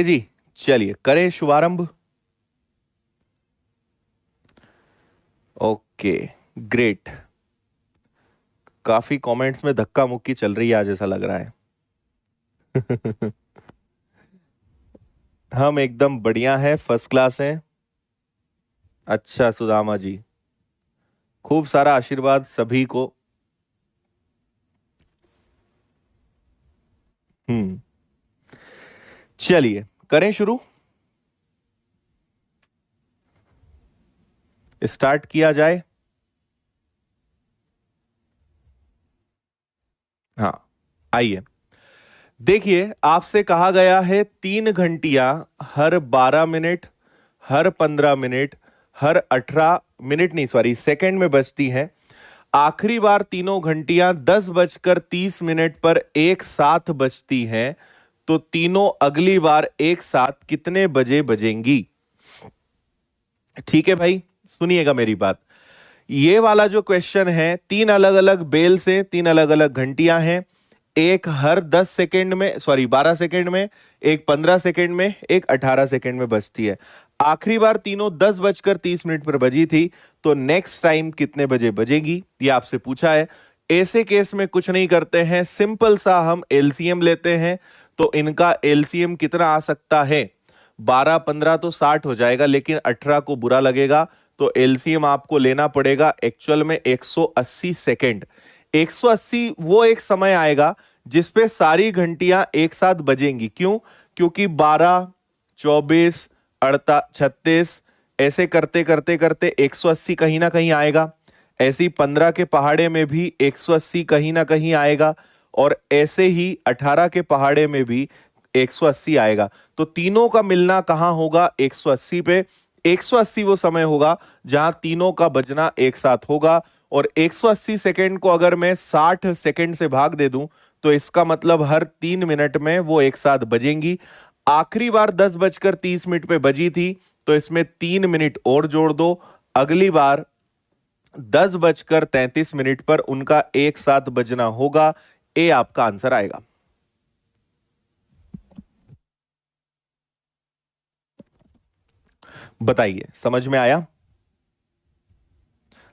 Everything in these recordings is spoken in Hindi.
जी चलिए करें शुभारंभ। Okay great. काफी कमेंट्स में धक्का मुक्की चल रही है आज, ऐसा लग रहा है। हम एकदम बढ़िया हैं, फर्स्ट क्लास हैं। अच्छा सुदामा जी, खूब सारा आशीर्वाद सभी को। हम्म। चलिए करें शुरू, स्टार्ट किया जाए। हाँ आइए, देखिए आपसे कहा गया है 3 घंटियां हर 12 मिनट, हर 15 मिनट, हर 18 मिनट नहीं सॉरी सेकंड में बजती हैं। आखिरी बार तीनों घंटियां 10:30 पर एक साथ बजती हैं, तो तीनों अगली बार एक साथ कितने बजे बजेंगी? ठीक है भाई, सुनिएगा मेरी बात। ये वाला जो क्वेश्चन है, तीन अलग अलग बेल से तीन अलग अलग घंटियां हैं। एक हर 10 सेकेंड में, सॉरी 12 सेकेंड में, एक 15 सेकेंड में, एक 18 सेकेंड में बजती है। आखिरी बार तीनों 10:30 पर बजी थी, तो नेक्स्ट टाइम कितने बजे बजेगी ये आपसे पूछा है। ऐसे केस में कुछ नहीं करते हैं, सिंपल सा हम एलसीएम लेते हैं। तो इनका एलसीएम कितना आ सकता है? 12 15 तो 60 हो जाएगा, लेकिन 18 को बुरा लगेगा, तो एलसीएम आपको लेना पड़ेगा एक्चुअल में 180 सेकेंड। 180 वो एक समय आएगा जिसपे सारी घंटियां एक साथ बजेंगी। क्यों? क्योंकि 12, 24, 36 ऐसे करते करते करते 180 कहीं ना कहीं आएगा। ऐसे ही 15 के पहाड़े में भी 180 कहीं ना कहीं आएगा, और ऐसे ही 18 के पहाड़े में भी 180 आएगा। तो तीनों का मिलना कहां होगा? 180 पे। 180 वो समय होगा जहां तीनों का बजना एक साथ होगा। और 180 सेकेंड को अगर मैं 60 सेकेंड से भाग दे दूं, तो इसका मतलब हर 3 मिनट में वो एक साथ बजेंगी। आखिरी बार 10:30 पे बजी थी, तो इसमें 3 मिनट और जोड़ दो। अगली बार 10:33 पर उनका एक साथ बजना होगा। ए आपका आंसर आएगा। बताइए, समझ में आया?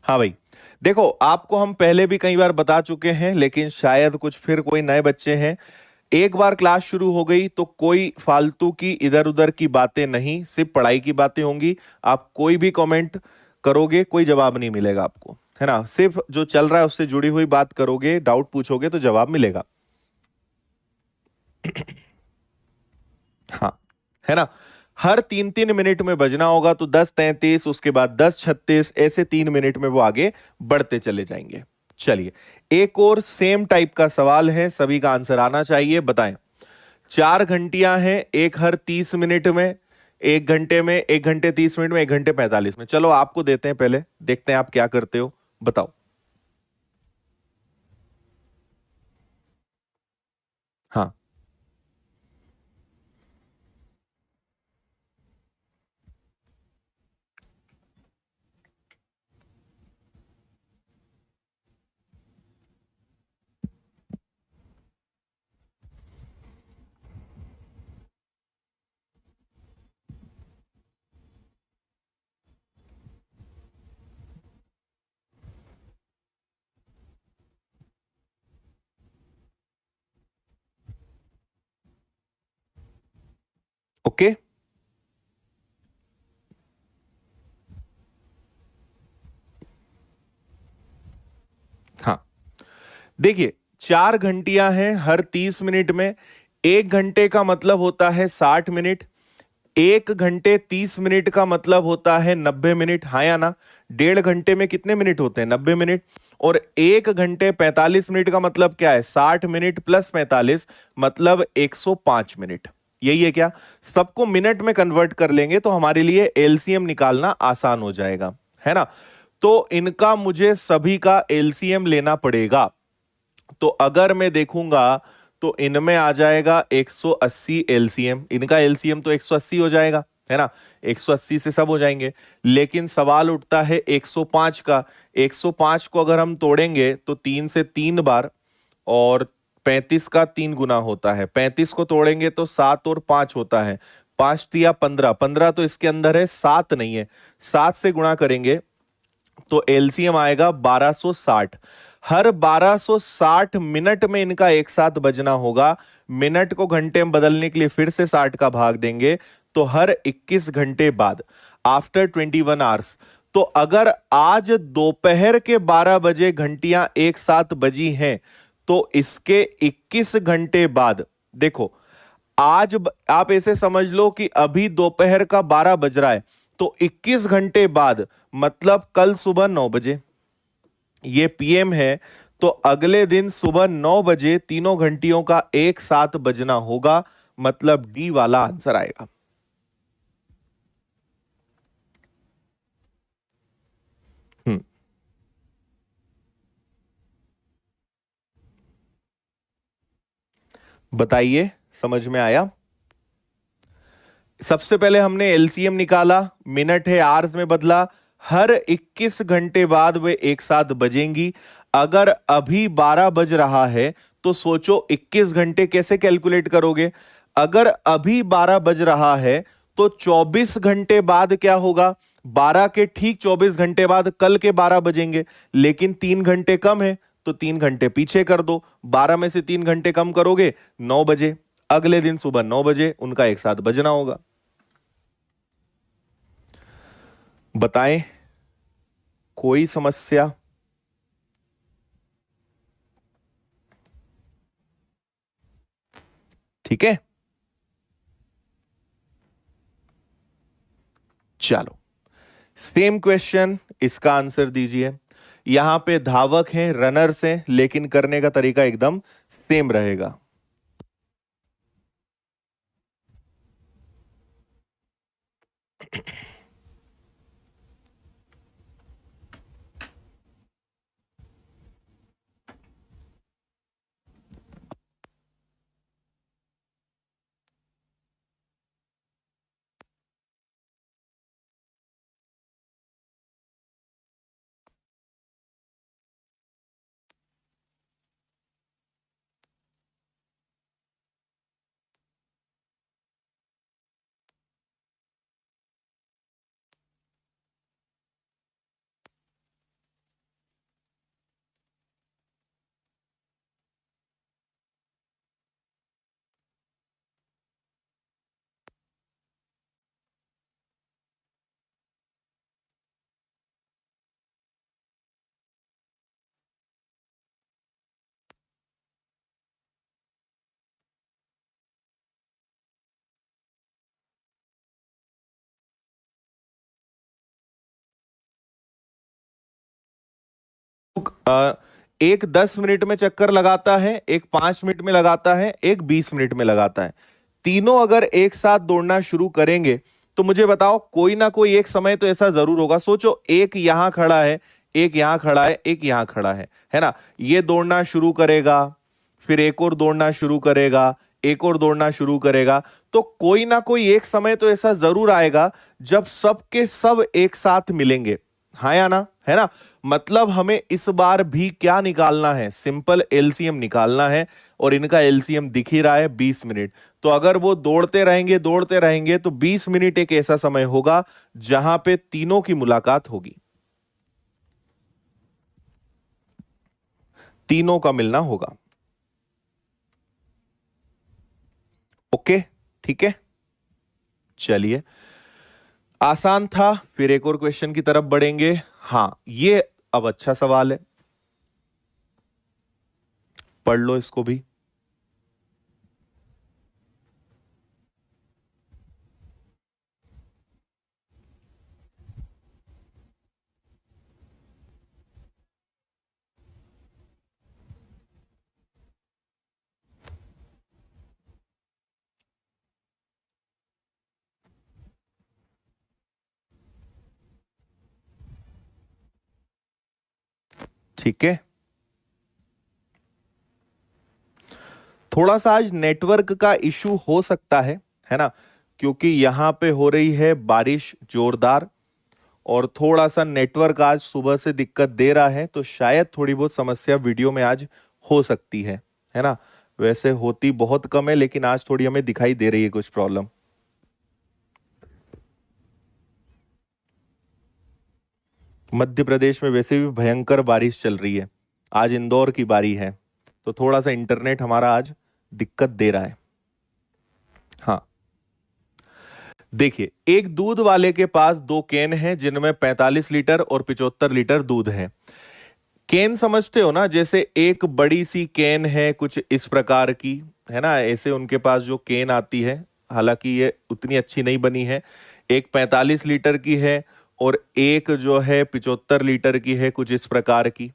हाँ भाई, देखो आपको हम पहले भी कई बार बता चुके हैं, लेकिन शायद कुछ फिर कोई नए बच्चे हैं। एक बार क्लास शुरू हो गई तो कोई फालतू की इधर उधर की बातें नहीं, सिर्फ पढ़ाई की बातें होंगी। आप कोई भी कमेंट करोगे, कोई जवाब नहीं मिलेगा आपको, है ना। सिर्फ जो चल रहा है उससे जुड़ी हुई बात करोगे, डाउट पूछोगे तो जवाब मिलेगा। हाँ, है ना। हर 3 3 मिनट में बजना होगा, तो 10:33, उसके बाद 10:36, ऐसे 3 मिनट में वो आगे बढ़ते चले जाएंगे। चलिए एक और सेम टाइप का सवाल है, सभी का आंसर आना चाहिए। बताएं, 4 घंटियां हैं, एक हर 30 मिनट में, 1 घंटे में, 1 घंटे 30 मिनट में, 1 घंटे 45 में। चलो आपको देते हैं, पहले देखते हैं आप क्या करते हो, बताओ। हाँ ओके। हाँ देखिए, 4 घंटियां हैं हर 30 मिनट में। 1 घंटे का मतलब होता है 60 मिनट। 1 घंटे 30 मिनट का मतलब होता है 90 मिनट, हाँ या ना। 1.5 घंटे में कितने मिनट होते हैं? 90 मिनट। और 1 घंटे 45 मिनट का मतलब क्या है? 60 मिनट प्लस 45, मतलब 105 मिनट। यही है क्या? सबको मिनट में कन्वर्ट कर लेंगे तो हमारे लिए एलसीएम निकालना आसान हो जाएगा, है ना। तो इनका मुझे सभी का एलसीएम लेना पड़ेगा। तो अगर मैं देखूंगा तो इनमें आ जाएगा 180 एलसीएम। इनका एलसीएम तो 180 हो जाएगा, है ना। 180 से सब हो जाएंगे। लेकिन सवाल उठता है 105 का। 105 को अगर हम तोड़ेंगे तो 3 से 3 बार, और 35 का 3 गुना होता है, 35 को तोड़ेंगे तो 7 और 5 होता है, 5 तिया 15, 15 तो इसके अंदर है, 7 नहीं है, 7 से गुणा करेंगे तो एलसीएम आएगा 1260। हर 1260 मिनट में इनका एक साथ बजना होगा। मिनट को घंटे में बदलने के लिए फिर से 60 का भाग देंगे तो हर 21 घंटे बाद, आफ्टर 21 आवर्स। तो अगर आज दोपहर के 12 बजे घंटियां एक साथ बजी हैं तो इसके 21 घंटे बाद, देखो आज आप ऐसे समझ लो कि अभी दोपहर का 12 बज रहा है, तो 21 घंटे बाद मतलब कल सुबह 9 बजे, ये पीएम है, तो अगले दिन सुबह 9 बजे तीनों घंटियों का एक साथ बजना होगा, मतलब डी वाला आंसर आएगा। बताइए, समझ में आया? सबसे पहले हमने एलसीएम निकाला, मिनट है आवर्स में बदला, हर 21 घंटे बाद वे एक साथ बजेंगी। अगर अभी 12 बज रहा है तो सोचो 21 घंटे कैसे कैलकुलेट करोगे? अगर अभी 12 बज रहा है तो 24 घंटे बाद क्या होगा? 12 के ठीक 24 घंटे बाद कल के 12 बजेंगे, लेकिन 3 घंटे कम है तो 3 घंटे पीछे कर दो, 12 में से 3 घंटे कम करोगे 9 बजे, अगले दिन सुबह 9 बजे उनका एक साथ बजना होगा। बताएं, कोई समस्या? ठीक है, चलो सेम क्वेश्चन, इसका आंसर दीजिए। यहां पे धावक हैं, रनर्स हैं, लेकिन करने का तरीका एकदम सेम रहेगा। एक 10 मिनट में चक्कर लगाता है, एक 5 मिनट में लगाता है, एक 20 मिनट में लगाता है। तीनों अगर एक साथ दौड़ना शुरू करेंगे तो मुझे बताओ, कोई ना कोई एक समय तो ऐसा जरूर होगा। सोचो, एक यहां खड़ा है, एक यहां खड़ा है, एक यहां खड़ा है ना? ये दौड़ना शुरू करेगा, फिर एक और दौड़ना शुरू करेगा, एक और दौड़ना शुरू करेगा, तो कोई ना कोई एक समय तो ऐसा जरूर आएगा जब सबके सब एक साथ मिलेंगे। हाँ या ना? है ना? मतलब हमें इस बार भी क्या निकालना है? सिंपल एलसीएम निकालना है, और इनका एलसीएम दिख ही रहा है 20 मिनट। तो अगर वो दौड़ते रहेंगे तो 20 मिनट एक ऐसा समय होगा जहां पे तीनों की मुलाकात होगी, तीनों का मिलना होगा। ओके, ठीक है, चलिए, आसान था। फिर एक और क्वेश्चन की तरफ बढ़ेंगे। हां, ये अब अच्छा सवाल है, पढ़ लो इसको भी। ठीक है, थोड़ा सा आज नेटवर्क का इशू हो सकता है ना? क्योंकि यहां पे हो रही है बारिश जोरदार, और थोड़ा सा नेटवर्क आज सुबह से दिक्कत दे रहा है, तो शायद थोड़ी बहुत समस्या वीडियो में आज हो सकती है ना? वैसे होती बहुत कम है, लेकिन आज थोड़ी हमें दिखाई दे रही है कुछ प्रॉब्लम। मध्य प्रदेश में वैसे भी भयंकर बारिश चल रही है। आज इंदौर की बारी है, तो थोड़ा सा इंटरनेट हमारा आज दिक्कत दे रहा है। हाँ, देखिए, एक दूध वाले के पास दो कैन हैं जिनमें 45 लीटर और 75 लीटर दूध है। कैन समझते हो ना, जैसे एक बड़ी सी कैन है कुछ इस प्रकार की, है ना, ऐसे उनके पास जो कैन आती है, हालांकि ये उतनी अच्छी नहीं बनी है। एक 45 लीटर की है और एक जो है 75 लीटर की है, कुछ इस प्रकार की,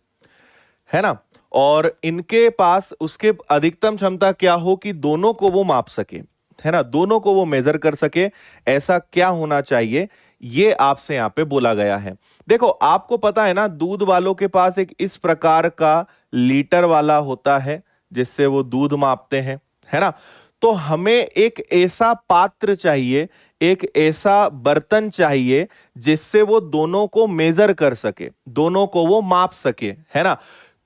है ना। और इनके पास उसके अधिकतम क्षमता क्या हो कि दोनों को वो माप सके, है ना, दोनों को वो मेजर कर सके, ऐसा क्या होना चाहिए, ये आपसे यहां पे बोला गया है। देखो, आपको पता है ना, दूध वालों के पास एक इस प्रकार का लीटर वाला होता है जिससे वो दूध मापते हैं, है ना। तो हमें एक ऐसा पात्र चाहिए, एक ऐसा बर्तन चाहिए जिससे वो दोनों को मेजर कर सके, दोनों को वो माप सके, है ना।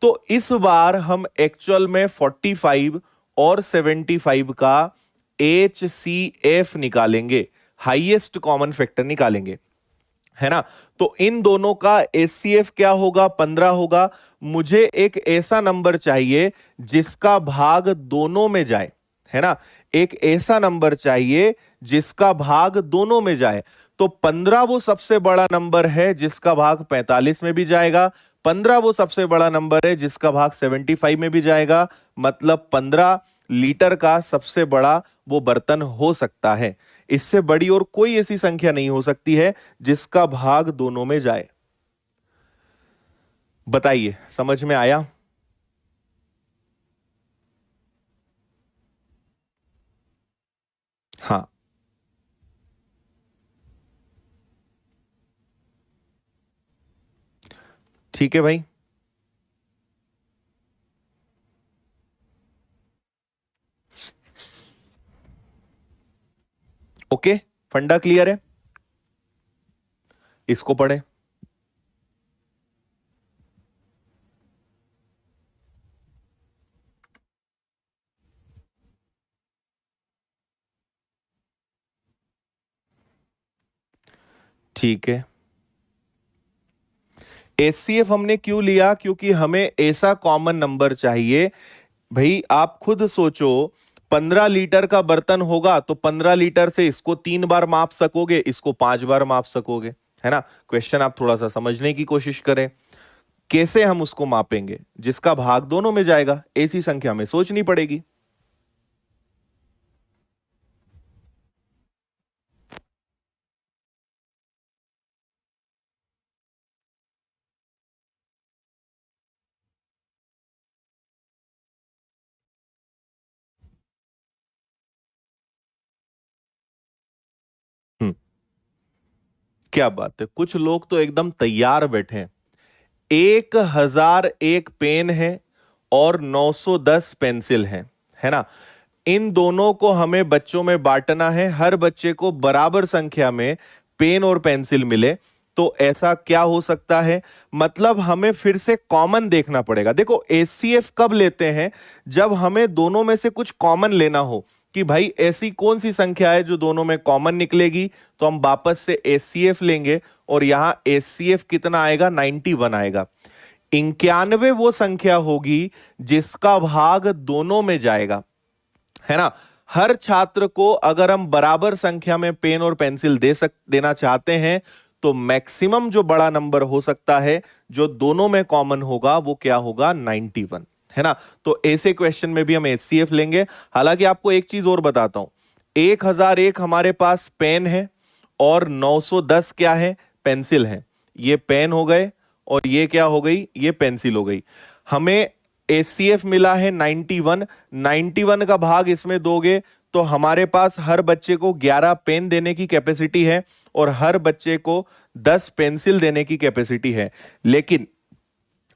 तो इस बार हम एक्चुअल में 45 और 75 का HCF निकालेंगे, हाईएस्ट कॉमन फैक्टर निकालेंगे, है ना। तो इन दोनों का HCF क्या होगा, 15 होगा। मुझे एक ऐसा नंबर चाहिए जिसका भाग दोनों में जाए, है ना, एक ऐसा नंबर चाहिए जिसका भाग दोनों में जाए। तो 15 वो सबसे बड़ा नंबर है जिसका भाग 45 में भी जाएगा, 15 वो सबसे बड़ा नंबर है जिसका भाग 75 में भी जाएगा, मतलब 15 लीटर का सबसे बड़ा वो बर्तन हो सकता है। इससे बड़ी और कोई ऐसी संख्या नहीं हो सकती है जिसका भाग दोनों में जाए। बताइए, समझ में आया? हाँ, ठीक है भाई। ओके, फंडा क्लियर है? इसको पढ़े। ठीक है, HCF हमने क्यों लिया, क्योंकि हमें ऐसा कॉमन नंबर चाहिए। भाई आप खुद सोचो, 15 लीटर का बर्तन होगा तो 15 लीटर से इसको 3 बार माप सकोगे, इसको 5 बार माप सकोगे, है ना। क्वेश्चन आप थोड़ा सा समझने की कोशिश करें, कैसे हम उसको मापेंगे, जिसका भाग दोनों में जाएगा, ऐसी संख्या में सोचनी पड़ेगी। हम्म, क्या बात है, कुछ लोग तो एकदम तैयार बैठे हैं। 1001 पेन है और 910 पेंसिल है ना। इन दोनों को हमें बच्चों में बांटना है, हर बच्चे को बराबर संख्या में पेन और पेंसिल मिले। तो ऐसा क्या हो सकता है, मतलब हमें फिर से कॉमन देखना पड़ेगा। देखो, HCF कब लेते हैं, जब हमें दोनों में से कुछ कॉमन लेना हो, कि भाई ऐसी कौन सी संख्या है जो दोनों में कॉमन निकलेगी, तो हम वापस से HCF लेंगे और यहां HCF कितना आएगा, 91 आएगा। 91 वो संख्या होगी जिसका भाग दोनों में जाएगा, है ना। हर छात्र को अगर हम बराबर संख्या में पेन और पेंसिल देना चाहते हैं, तो मैक्सिमम जो बड़ा नंबर हो सकता है जो दोनों में कॉमन होगा वो क्या होगा, 91, है ना। तो ऐसे क्वेश्चन में भी हम HCF लेंगे। हालांकि आपको एक चीज और बताता हूं, 1001 हमारे पास पेन है और 910 क्या है, पेंसिल है। ये पेन हो गए और ये क्या हो गई, ये पेंसिल हो गई। हमें HCF मिला है 91, 91 का भाग इसमें दोगे तो हमारे पास हर बच्चे को 11 पेन देने की कैपेसिटी है और हर बच्चे को 10 पेंसिल देने की कैपेसिटी है। लेकिन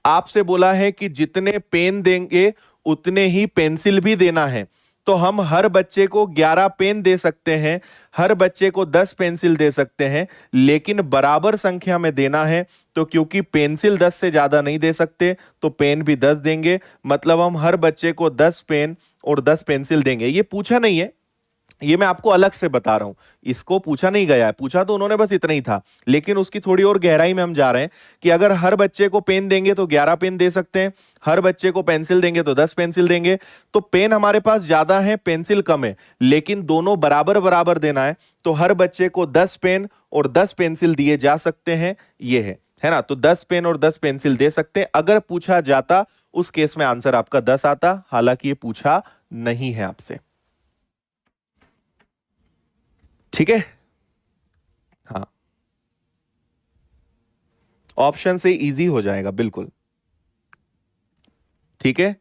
आपसे बोला है कि जितने पेन देंगे उतने ही पेंसिल भी देना है। तो हम हर बच्चे को 11 पेन दे सकते हैं, हर बच्चे को 10 पेंसिल दे सकते हैं, लेकिन बराबर संख्या में देना है। तो क्योंकि पेंसिल 10 से ज्यादा नहीं दे सकते तो पेन भी 10 देंगे, मतलब हम हर बच्चे को 10 पेन और 10 पेंसिल देंगे। ये पूछा नहीं है, ये मैं आपको अलग से बता रहा हूं, इसको पूछा नहीं गया है, पूछा तो उन्होंने बस इतना ही था, लेकिन उसकी थोड़ी और गहराई में हम जा रहे हैं कि अगर हर बच्चे को पेन देंगे तो 11 पेन दे सकते हैं, हर बच्चे को पेंसिल देंगे तो 10 पेंसिल देंगे। तो पेन हमारे पास ज्यादा है, पेंसिल कम है, लेकिन दोनों बराबर बराबर देना है, तो हर बच्चे को 10 पेन और 10 पेंसिल दिए जा सकते हैं। ये है ना, तो 10 पेन और 10 पेंसिल दे सकते हैं। अगर पूछा जाता उस केस में आंसर आपका 10 आता, हालांकि ये पूछा नहीं है आपसे। ठीक है, हाँ, ऑप्शन से इजी हो जाएगा बिल्कुल। ठीक है,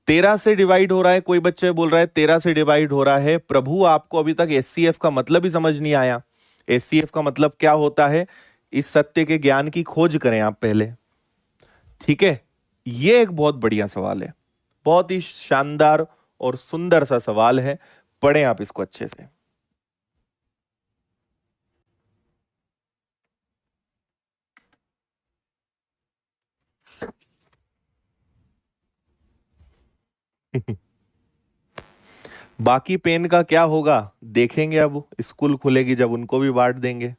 13 से डिवाइड हो रहा है, कोई बच्चे बोल रहा है 13 से डिवाइड हो रहा है। प्रभु आपको अभी तक एचसीएफ का मतलब ही समझ नहीं आया। एचसीएफ का मतलब क्या होता है, इस सत्य के ज्ञान की खोज करें आप पहले। ठीक है, ये एक बहुत बढ़िया सवाल है, बहुत ही शानदार और सुंदर सा सवाल है, पढ़ें आप इसको अच्छे से। बाकी पेन का क्या होगा देखेंगे, अब स्कूल खुलेगी जब उनको भी बांट देंगे।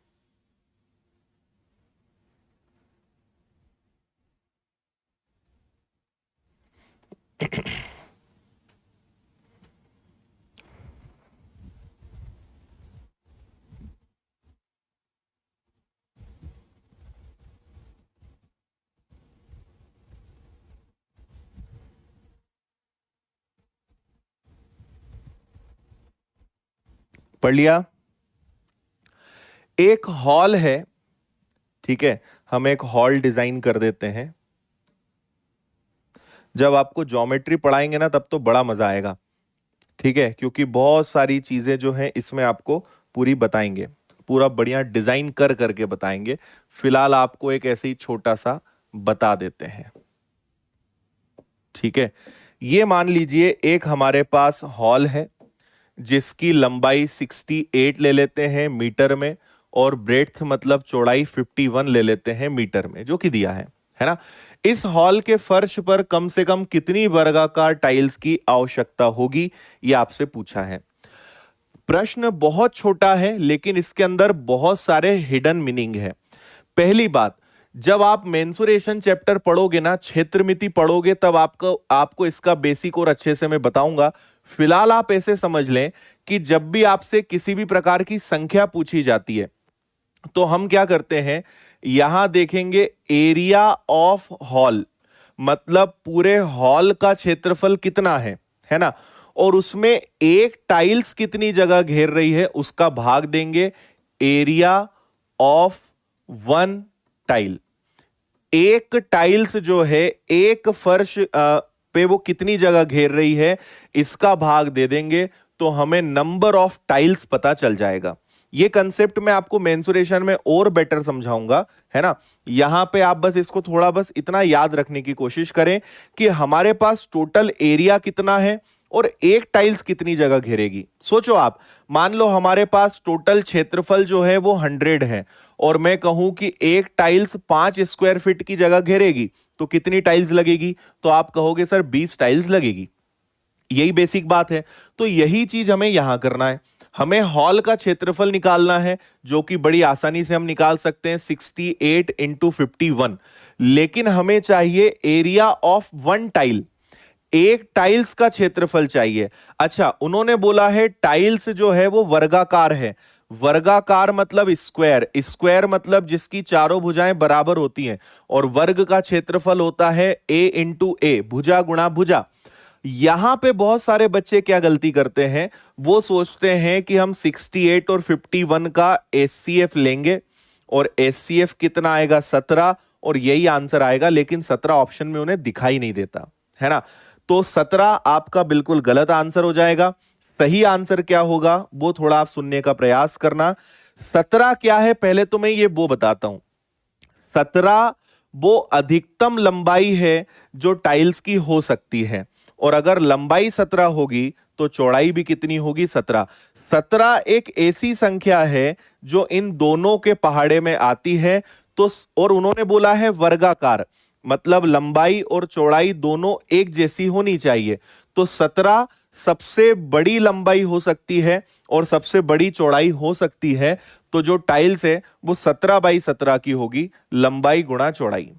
पढ़ लिया? एक हॉल है, ठीक है, हम एक हॉल डिजाइन कर देते हैं। जब आपको ज्योमेट्री पढ़ाएंगे ना तब तो बड़ा मजा आएगा, ठीक है, क्योंकि बहुत सारी चीजें जो हैं इसमें आपको पूरी बताएंगे, पूरा बढ़िया डिजाइन कर करके बताएंगे। फिलहाल आपको एक ऐसे ही छोटा सा बता देते हैं। ठीक है, ये मान लीजिए एक हमारे पास हॉल है जिसकी लंबाई 68 ले लेते हैं मीटर में, और ब्रेड्थ मतलब चौड़ाई 51 ले लेते हैं मीटर में, जो कि दिया है ना। इस हॉल के फर्श पर कम से कम कितनी वर्गाकार टाइल्स की आवश्यकता होगी, यह आपसे पूछा है। प्रश्न बहुत छोटा है लेकिन इसके अंदर बहुत सारे हिडन मीनिंग है। पहली बात, जब आप मेंसुरेशन चैप्टर पढ़ोगे ना, क्षेत्रमिति पढ़ोगे, तब आपको इसका बेसिक और अच्छे से मैं बताऊंगा। फिलहाल आप ऐसे समझ लें कि जब भी आपसे किसी भी प्रकार की संख्या पूछी जाती है तो हम क्या करते हैं, यहां देखेंगे एरिया ऑफ हॉल, मतलब पूरे हॉल का क्षेत्रफल कितना है ना, और उसमें एक टाइल्स कितनी जगह घेर रही है उसका भाग देंगे एरिया ऑफ वन टाइल। एक टाइल्स जो है एक फर्श पे वो कितनी जगह घेर रही है इसका भाग दे देंगे, तो हमें नंबर ऑफ टाइल्स पता चल जाएगा। ये कंसेप्ट मैं आपको मेंसुरेशन में और बेटर समझाऊंगा, है ना। यहां पे आप बस इसको थोड़ा बस इतना याद रखने की कोशिश करें कि हमारे पास टोटल एरिया कितना है और एक टाइल्स कितनी जगह घेरेगी। सोचो आप, मान लो हमारे पास टोटल क्षेत्रफल जो है वो 100 है, और मैं कहूं कि एक टाइल्स 5 स्क्वायर फीट की जगह घेरेगी, तो कितनी टाइल्स लगेगी, तो आप कहोगे सर 20 टाइल्स लगेगी। यही बेसिक बात है। तो यही चीज हमें यहां करना है, हमें हॉल का क्षेत्रफल निकालना है, जो कि बड़ी आसानी से हम निकाल सकते हैं 68 इंटू 51, लेकिन हमें चाहिए एरिया ऑफ वन टाइल, एक टाइल्स का क्षेत्रफल चाहिए। अच्छा, उन्होंने बोला है टाइल्स जो है वो वर्गाकार है, वर्गाकार मतलब स्क्वायर, स्क्वायर मतलब जिसकी चारों भुजाएं बराबर होती हैं, और वर्ग का क्षेत्रफल होता है ए इंटू ए, भुजा गुणा भुजा। यहां पे बहुत सारे बच्चे क्या गलती करते हैं, वो सोचते हैं कि हम 68 और 51 का एचसीएफ लेंगे, और एचसीएफ कितना आएगा 17, और यही आंसर आएगा, लेकिन 17 ऑप्शन में उन्हें दिखाई नहीं देता, है ना। तो 17 आपका बिल्कुल गलत आंसर हो जाएगा। सही आंसर क्या होगा वो थोड़ा आप सुनने का प्रयास करना। 17 क्या है, पहले तो मैं ये वो बताता हूं। 17 वो अधिकतम लंबाई है जो टाइल्स की हो सकती है, और अगर लंबाई 17 होगी तो चौड़ाई भी कितनी होगी? 17। 17 एक ऐसी संख्या है जो इन दोनों के पहाड़े में आती है। तो और उन्होंने बोला है वर्गाकार, मतलब लंबाई और चौड़ाई दोनों एक जैसी होनी चाहिए। तो 17 सबसे बड़ी लंबाई हो सकती है और सबसे बड़ी चौड़ाई हो सकती है। तो जो टाइल्स है वो 17/17 की होगी, लंबाई गुणा चौड़ाई।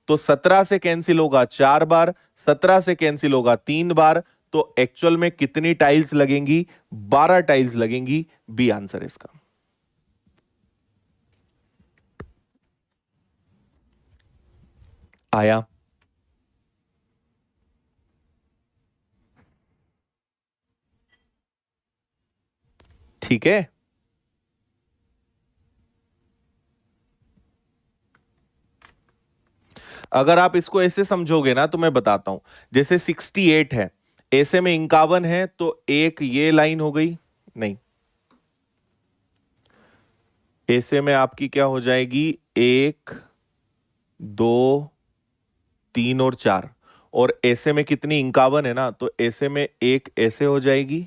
तो 17 से कैंसिल होगा 4 बार, 17 से कैंसिल होगा 3 बार। तो एक्चुअल में कितनी टाइल्स लगेंगी? 12 टाइल्स लगेंगी। बी आंसर इसका। आया? ठीक है। अगर आप इसको ऐसे समझोगे ना तो मैं बताता हूं। जैसे 68 है, ऐसे में 51 है, तो एक ये लाइन हो गई, नहीं, ऐसे में आपकी क्या हो जाएगी? 1 2 3 और 4। और ऐसे में कितनी? 51 है ना, तो ऐसे में एक ऐसे हो जाएगी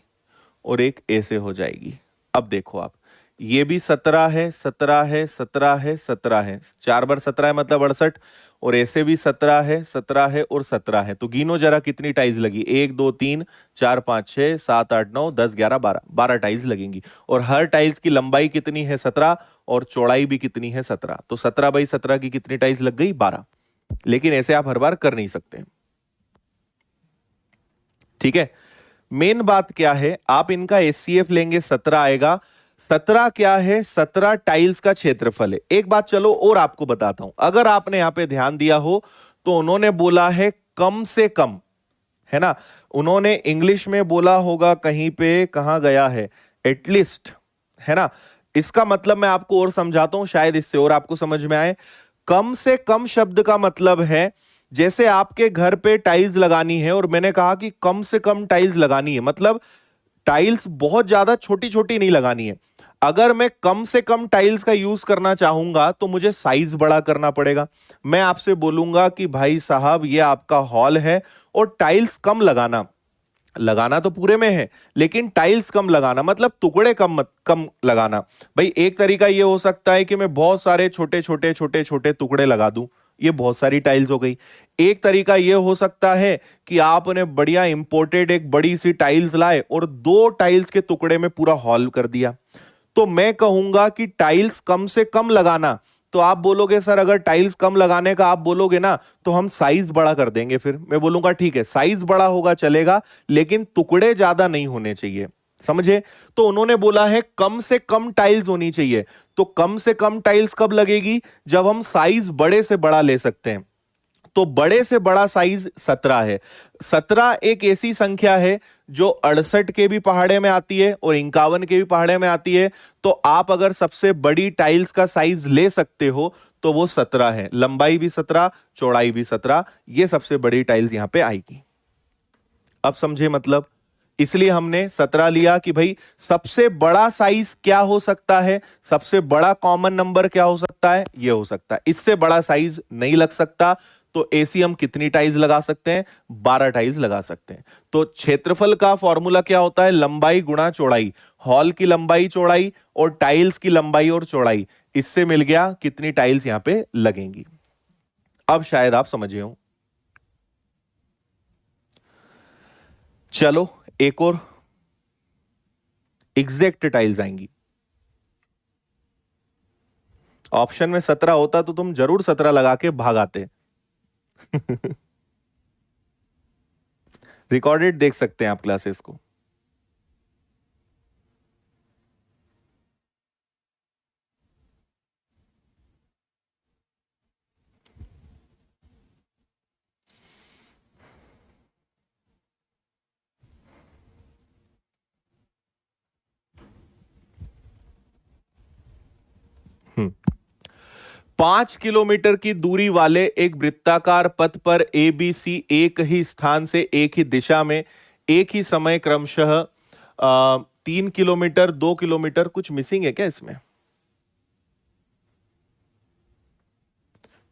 और एक ऐसे हो जाएगी। अब देखो आप, ये भी 17 है, 17 है, 17 है, 17 है, 4 बार 17 है मतलब 68। और ऐसे भी 17 है, 17 है और 17 है। तो गिनो जरा कितनी टाइल्स लगी? 1 2 3 4 5 6 7 8 9 10 11 12, 12 टाइल्स लगेंगी। और हर टाइल्स की लंबाई कितनी है? 17, और चौड़ाई भी कितनी है? 17। तो 17/17 की कितनी टाइल्स लग गई? 12। लेकिन ऐसे आप हर बार कर नहीं सकते। ठीक है। मेन बात क्या है, आप इनका एचसीएफ लेंगे 17 आएगा। 17 क्या है? 17 टाइल्स का क्षेत्रफल है। एक बात चलो और आपको बताता हूं, अगर आपने यहां पे ध्यान दिया हो तो उन्होंने बोला है कम से कम, है ना? उन्होंने इंग्लिश में बोला होगा कहीं पे, कहां गया है, एटलीस्ट, है ना? इसका मतलब मैं आपको और समझाता हूं, शायद इससे और आपको समझ में आए। कम से कम शब्द का मतलब है, जैसे आपके घर पे टाइल्स लगानी है और मैंने कहा कि कम से कम टाइल्स लगानी है, मतलब टाइल्स बहुत ज्यादा छोटी छोटी नहीं लगानी है। अगर मैं कम से कम टाइल्स का यूज करना चाहूंगा तो मुझे साइज बड़ा करना पड़ेगा। मैं आपसे बोलूंगा कि भाई साहब ये आपका हॉल है और टाइल्स कम लगाना, लगाना तो पूरे में है लेकिन टाइल्स कम लगाना, मतलब टुकड़े कम लगाना। भाई एक तरीका ये हो सकता है कि मैं बहुत सारे छोटे छोटे छोटे छोटे टुकड़े लगा दूं, ये बहुत सारी टाइल्स हो गई। एक तरीका ये हो सकता है कि आपने बढ़िया इंपोर्टेड एक बड़ी सी टाइल्स लाए और 2 टाइल्स के टुकड़े में पूरा हॉल कर दिया। तो मैं कहूंगा कि टाइल्स कम से कम लगाना। तो आप बोलोगे सर अगर टाइल्स कम लगाने का आप बोलोगे ना तो हम साइज बड़ा कर देंगे। फिर मैं बोलूंगा ठीक है साइज बड़ा होगा चलेगा, लेकिन टुकड़े ज्यादा नहीं होने चाहिए। समझे? तो उन्होंने बोला है कम से कम टाइल्स होनी चाहिए। तो कम से कम टाइल्स कब लगेगी? जब हम साइज बड़े से बड़ा ले सकते हैं। तो बड़े से बड़ा साइज 17 है। 17 एक ऐसी संख्या है जो 68 के भी पहाड़े में आती है और 51 के भी पहाड़े में आती है। तो आप अगर सबसे बड़ी टाइल्स का साइज ले सकते हो तो वो 17 है, लंबाई भी 17, चौड़ाई भी 17, ये सबसे बड़ी टाइल्स यहां पे आएगी। अब समझे मतलब? इसलिए हमने 17 लिया कि भाई सबसे बड़ा साइज क्या हो सकता है, सबसे बड़ा कॉमन नंबर क्या हो सकता है, ये हो सकता है, इससे बड़ा साइज नहीं लग सकता। तो एसी हम कितनी टाइल्स लगा सकते हैं? 12 टाइल्स लगा सकते हैं। तो क्षेत्रफल का फॉर्मूला क्या होता है? लंबाई गुणा चौड़ाई। हॉल की लंबाई चौड़ाई और टाइल्स की लंबाई और चौड़ाई, इससे मिल गया कितनी टाइल्स यहां पे लगेंगी। अब शायद आप समझे हो। चलो एक और, एग्जैक्ट टाइल्स आएंगी। ऑप्शन में 17 होता तो तुम जरूर 17 लगा के भाग आते। रिकॉर्डेड देख सकते हैं आप क्लासेस को। हम्म 5 किलोमीटर की दूरी वाले एक वृत्ताकार पथ पर ए बी सी एक ही स्थान से एक ही दिशा में एक ही समय क्रमशः 3 किलोमीटर, 2 किलोमीटर, कुछ मिसिंग है क्या इसमें?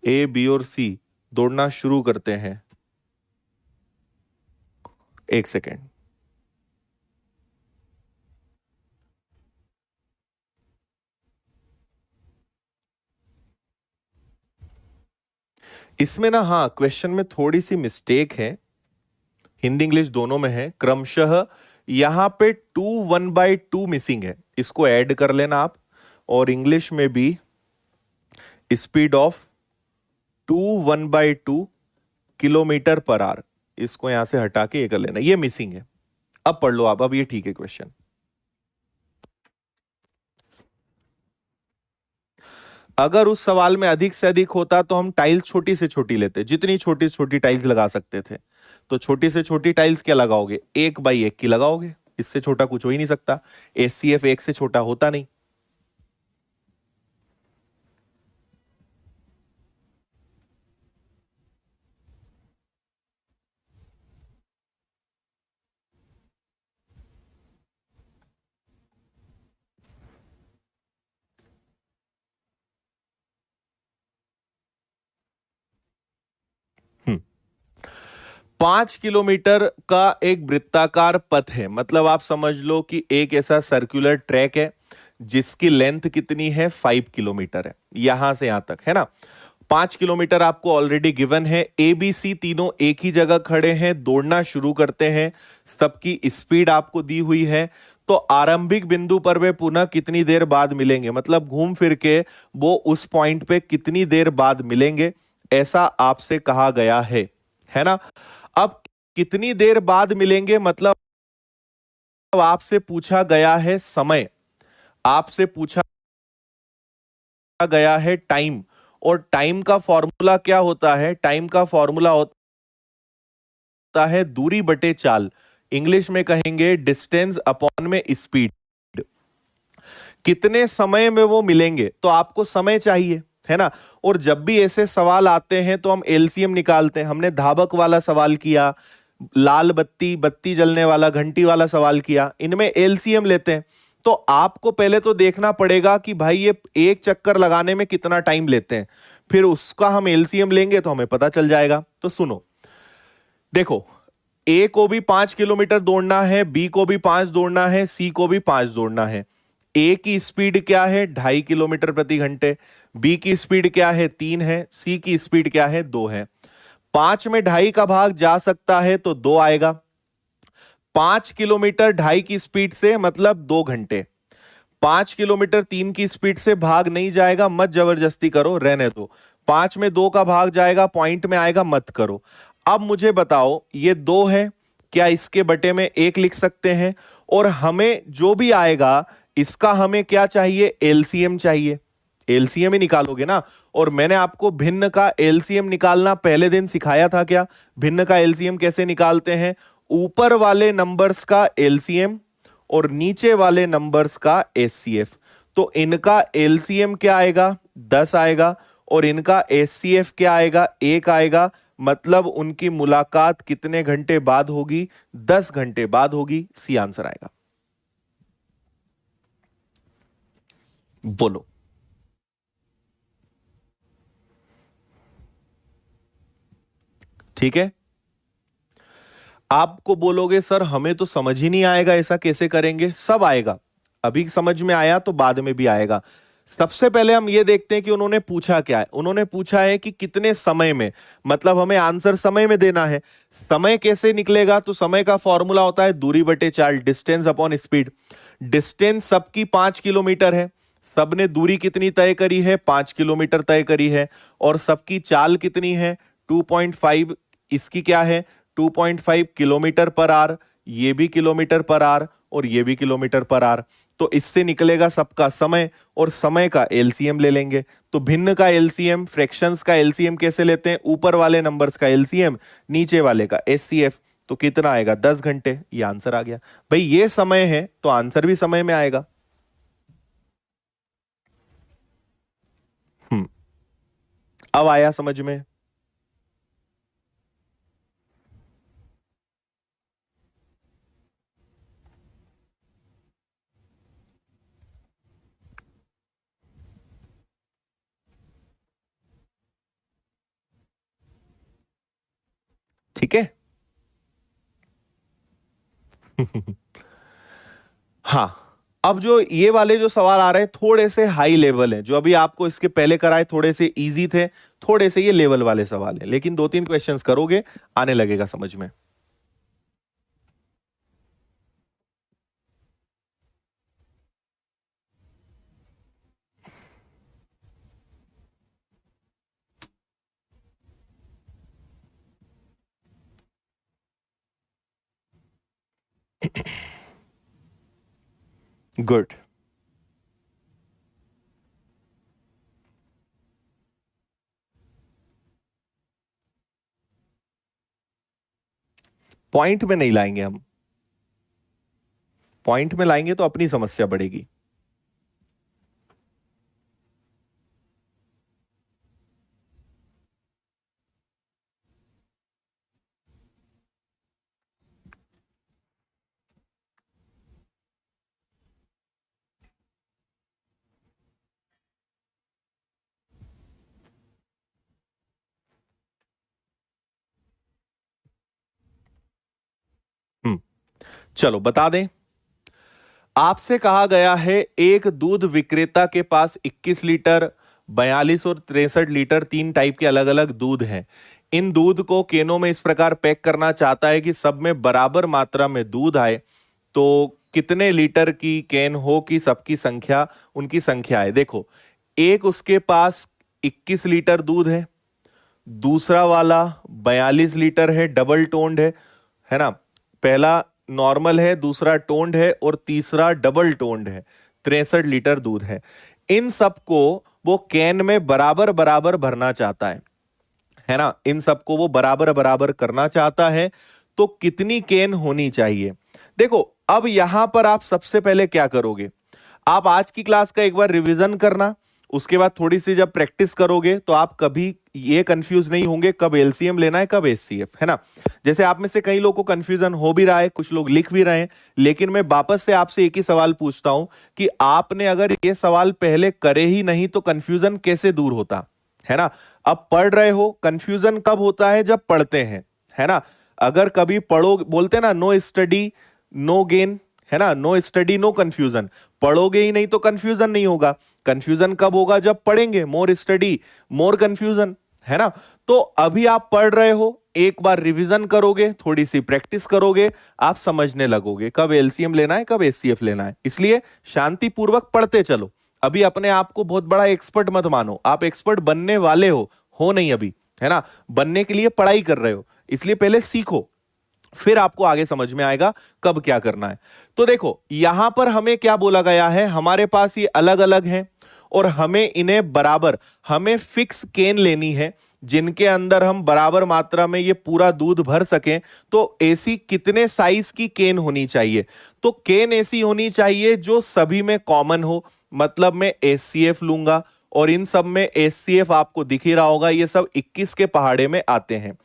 ए बी और सी दौड़ना शुरू करते हैं। एक सेकेंड। इसमें ना, हाँ, क्वेश्चन में थोड़ी सी मिस्टेक है, हिंदी इंग्लिश दोनों में है क्रमशः। यहां पे 2 1/2 मिसिंग है, इसको ऐड कर लेना आप। और इंग्लिश में भी speed of 2 1/2 kilometre per hour, इसको यहां से हटा के ये कर लेना, ये मिसिंग है। अब पढ़ लो आप, अब ये ठीक है क्वेश्चन। अगर उस सवाल में अधिक से अधिक होता तो हम टाइल्स छोटी से छोटी लेते, जितनी छोटी से छोटी टाइल्स लगा सकते थे। तो छोटी से छोटी टाइल्स क्या लगाओगे, 1/1 की लगाओगे, इससे छोटा कुछ हो ही नहीं सकता। एचसीएफ 1 से छोटा होता नहीं। हम्म 5 किलोमीटर का एक वृत्ताकार पथ है, मतलब आप समझ लो कि एक ऐसा सर्कुलर ट्रैक है जिसकी लेंथ कितनी है, 5 किलोमीटर है, यहां से यहां तक है ना। 5 किलोमीटर आपको ऑलरेडी गिवन है। ए बी सी तीनों एक ही जगह खड़े हैं, दौड़ना शुरू करते हैं, सबकी स्पीड आपको दी हुई है। तो आरंभिक बिंदु पर वे पुनः कितनी देर बाद मिलेंगे, मतलब घूम फिर के वो उस पॉइंट पे कितनी देर बाद मिलेंगे, ऐसा आपसे कहा गया है ना। अब कितनी देर बाद मिलेंगे, मतलब आपसे पूछा गया है समय, आपसे पूछा गया है टाइम। और टाइम का फॉर्मूला क्या होता है, टाइम का फॉर्मूला होता है दूरी बटे चाल, इंग्लिश में कहेंगे डिस्टेंस अपॉन में स्पीड। कितने समय में वो मिलेंगे, तो आपको समय चाहिए, है ना। और जब भी ऐसे सवाल आते हैं तो हम एलसीएम निकालते हैं। हमने धाबक वाला सवाल किया, लाल बत्ती बत्ती जलने वाला घंटी वाला सवाल किया, इनमें एलसीएम लेते हैं। तो आपको पहले तो देखना पड़ेगा कि भाई ये एक चक्कर लगाने में कितना टाइम लेते हैं, फिर उसका हम एलसीएम लेंगे तो हमें पता चल जाएगा। तो सुनो, देखो, ए को भी 5 किलोमीटर दौड़ना है, बी को भी 5 दौड़ना है, सी को भी 5 दौड़ना है। ए की स्पीड क्या है, 2.5 किलोमीटर प्रति घंटे। बी की स्पीड क्या है, 3 है। सी की स्पीड क्या है, 2 है। 5 में 2.5 का भाग जा सकता है तो 2 आएगा। 5 किलोमीटर 2.5 की स्पीड से मतलब 2 घंटे। 5 किलोमीटर 3 की स्पीड से भाग नहीं जाएगा, मत जबरदस्ती करो, रहने दो। 5 में 2 का भाग जाएगा, पॉइंट में आएगा, मत करो। अब मुझे बताओ, ये 2 है, क्या इसके बटे में 1 लिख सकते हैं? और हमें जो भी आएगा इसका हमें क्या चाहिए, एलसीएम चाहिए। एलसीएम ही निकालोगे ना। और मैंने आपको भिन्न का एलसीएम निकालना पहले दिन सिखाया था क्या? भिन्न का एलसीएम कैसे निकालते हैं, ऊपर वाले नंबर्स का एलसीएम और नीचे वाले नंबर्स का एचसीएफ। तो इनका एलसीएम क्या आएगा, 10 आएगा, और इनका एचसीएफ क्या आएगा, 1 आएगा। मतलब उनकी मुलाकात कितने घंटे बाद होगी, 10 घंटे बाद होगी। सी आंसर आएगा। बोलो। ठीक है, आपको बोलोगे सर हमें तो समझ ही नहीं आएगा, ऐसा कैसे करेंगे? सब आएगा, अभी समझ में आया तो बाद में भी आएगा। सबसे पहले हम ये देखते हैं कि उन्होंने पूछा क्या है। उन्होंने पूछा है कि कितने समय में, मतलब हमें आंसर समय में देना है। समय कैसे निकलेगा, तो समय का फॉर्मूला होता है दूरी बटे चाल, डिस्टेंस अपॉन स्पीड। डिस्टेंस सबकी 5 किलोमीटर है, सबने दूरी कितनी तय करी है, 5 किलोमीटर तय करी है। और सबकी चाल कितनी है, 2.5, इसकी क्या है, 2.5 किलोमीटर पर आर। ये भी किलोमीटर पर आर और ये भी किलोमीटर पर आर। तो इससे निकलेगा सबका समय, और समय का एलसीएम ले लेंगे। तो भिन्न का एलसीएम, फ्रैक्शंस का एलसीएम कैसे लेते हैं, ऊपर वाले नंबर्स का एलसीएम, नीचे वाले का एचसीएफ। तो कितना आएगा, 10 घंटे। ये आंसर आ गया। भाई ये समय है तो आंसर भी समय में आएगा। हम्म अब आया समझ में? ठीक है। हाँ, अब जो ये वाले जो सवाल आ रहे हैं थोड़े से हाई लेवल हैं, जो अभी आपको इसके पहले कराए थोड़े से इजी थे, थोड़े से ये लेवल वाले सवाल हैं, लेकिन दो तीन क्वेश्चंस करोगे आने लगेगा समझ में। गुड। पॉइंट में नहीं लाएंगे हम, पॉइंट में लाएंगे तो अपनी समस्या बढ़ेगी। हम्म, चलो बता दें। आपसे कहा गया है एक दूध विक्रेता के पास 21 लीटर, 42 और 63 लीटर, तीन टाइप के अलग अलग दूध हैं। इन दूध को केनों में इस प्रकार पैक करना चाहता है कि सब में बराबर मात्रा में दूध आए। तो कितने लीटर की कैन हो कि सबकी संख्या उनकी संख्या है। देखो, एक उसके पास 21 लीटर दूध दूसरा वाला 42 लीटर है, डबल टोन्ड है ना। पहला नॉर्मल है, दूसरा टोन्ड है और तीसरा डबल टोन्ड है। 63 लीटर दूध है। इन सबको वो कैन में बराबर बराबर भरना चाहता है ना। इन सबको वो बराबर बराबर करना चाहता है। तो कितनी कैन होनी चाहिए। देखो, अब यहां पर आप सबसे पहले क्या करोगे, आप आज की क्लास का एक बार रिवीजन करना। उसके बाद थोड़ी सी जब प्रैक्टिस करोगे तो आप कभी ये कंफ्यूज नहीं होंगे कब एलसीएम लेना है कब एचसीएफ, है ना। जैसे आप में से कई लोगों को कंफ्यूजन हो भी रहा है, कुछ लोग लिख भी रहे हैं, लेकिन मैं वापस से आपसे एक ही सवाल पूछता हूं कि आपने अगर ये सवाल पहले करे ही नहीं तो कंफ्यूजन कैसे दूर होता, है ना। अब पढ़ रहे हो, कंफ्यूजन कब होता है, जब पढ़ते हैं, है ना। अगर कभी पढ़ो, बोलते हैं ना, नो स्टडी नो गेन, है ना, नो स्टडी नो कंफ्यूजन। पढ़ोगे ही नहीं तो कंफ्यूजन नहीं होगा। कंफ्यूजन कब होगा, जब पढ़ेंगे। मोर स्टडी मोर कंफ्यूजन, है ना। तो अभी आप पढ़ रहे हो, एक बार रिवीजन करोगे, थोड़ी सी प्रैक्टिस करोगे, आप समझने लगोगे कब एलसीएम लेना है कब एचसीएफ लेना है। इसलिए शांतिपूर्वक पढ़ते चलो। अभी अपने आप को बहुत बड़ा एक्सपर्ट मत मानो, आप एक्सपर्ट बनने वाले हो नहीं अभी, है ना। बनने के लिए पढ़ाई कर रहे हो, इसलिए पहले सीखो, फिर आपको आगे समझ में आएगा कब क्या करना है। तो देखो, यहां पर हमें क्या बोला गया है, हमारे पास ये अलग अलग हैं और हमें इन्हें बराबर, हमें फिक्स केन लेनी है जिनके अंदर हम बराबर मात्रा में ये पूरा दूध भर सकें। तो ऐसी कितने साइज की केन होनी चाहिए, तो केन ऐसी होनी चाहिए जो सभी में कॉमन हो। मतलब मैं एचसीएफ लूंगा और इन सब में एचसीएफ आपको दिख ही रहा होगा, ये सब 21 के पहाड़े में आते हैं।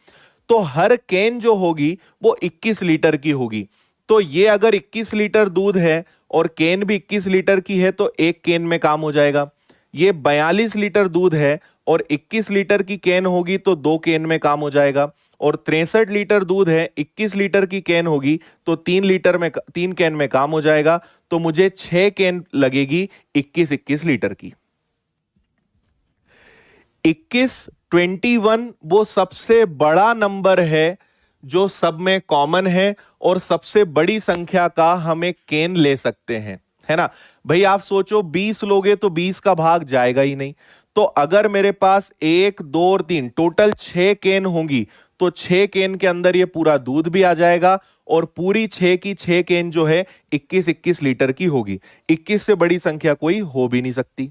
तो हर कैन जो होगी वो 21 लीटर की होगी। तो ये अगर 21 लीटर दूध है और कैन भी 21 लीटर की है तो एक कैन में काम हो जाएगा। ये 42 लीटर दूध है और 21 लीटर की कैन होगी तो दो कैन में काम हो जाएगा। और 63 लीटर दूध है, 21 लीटर की कैन होगी तो 3 कैन में काम हो जाएगा। तो मुझे 6 कैन लगेगी 21 लीटर की। 21 वो सबसे बड़ा नंबर है जो सब में कॉमन है और सबसे बड़ी संख्या का हम एक केन ले सकते हैं, है ना। भाई आप सोचो 20 लोगे तो 20 का भाग जाएगा ही नहीं। तो अगर मेरे पास 1 2 और 3 टोटल 6 केन होंगी तो 6 केन के अंदर ये पूरा दूध भी आ जाएगा और पूरी 6 की 6 केन जो है 21 लीटर की होगी। 21 से बड़ी संख्या कोई हो भी नहीं सकती।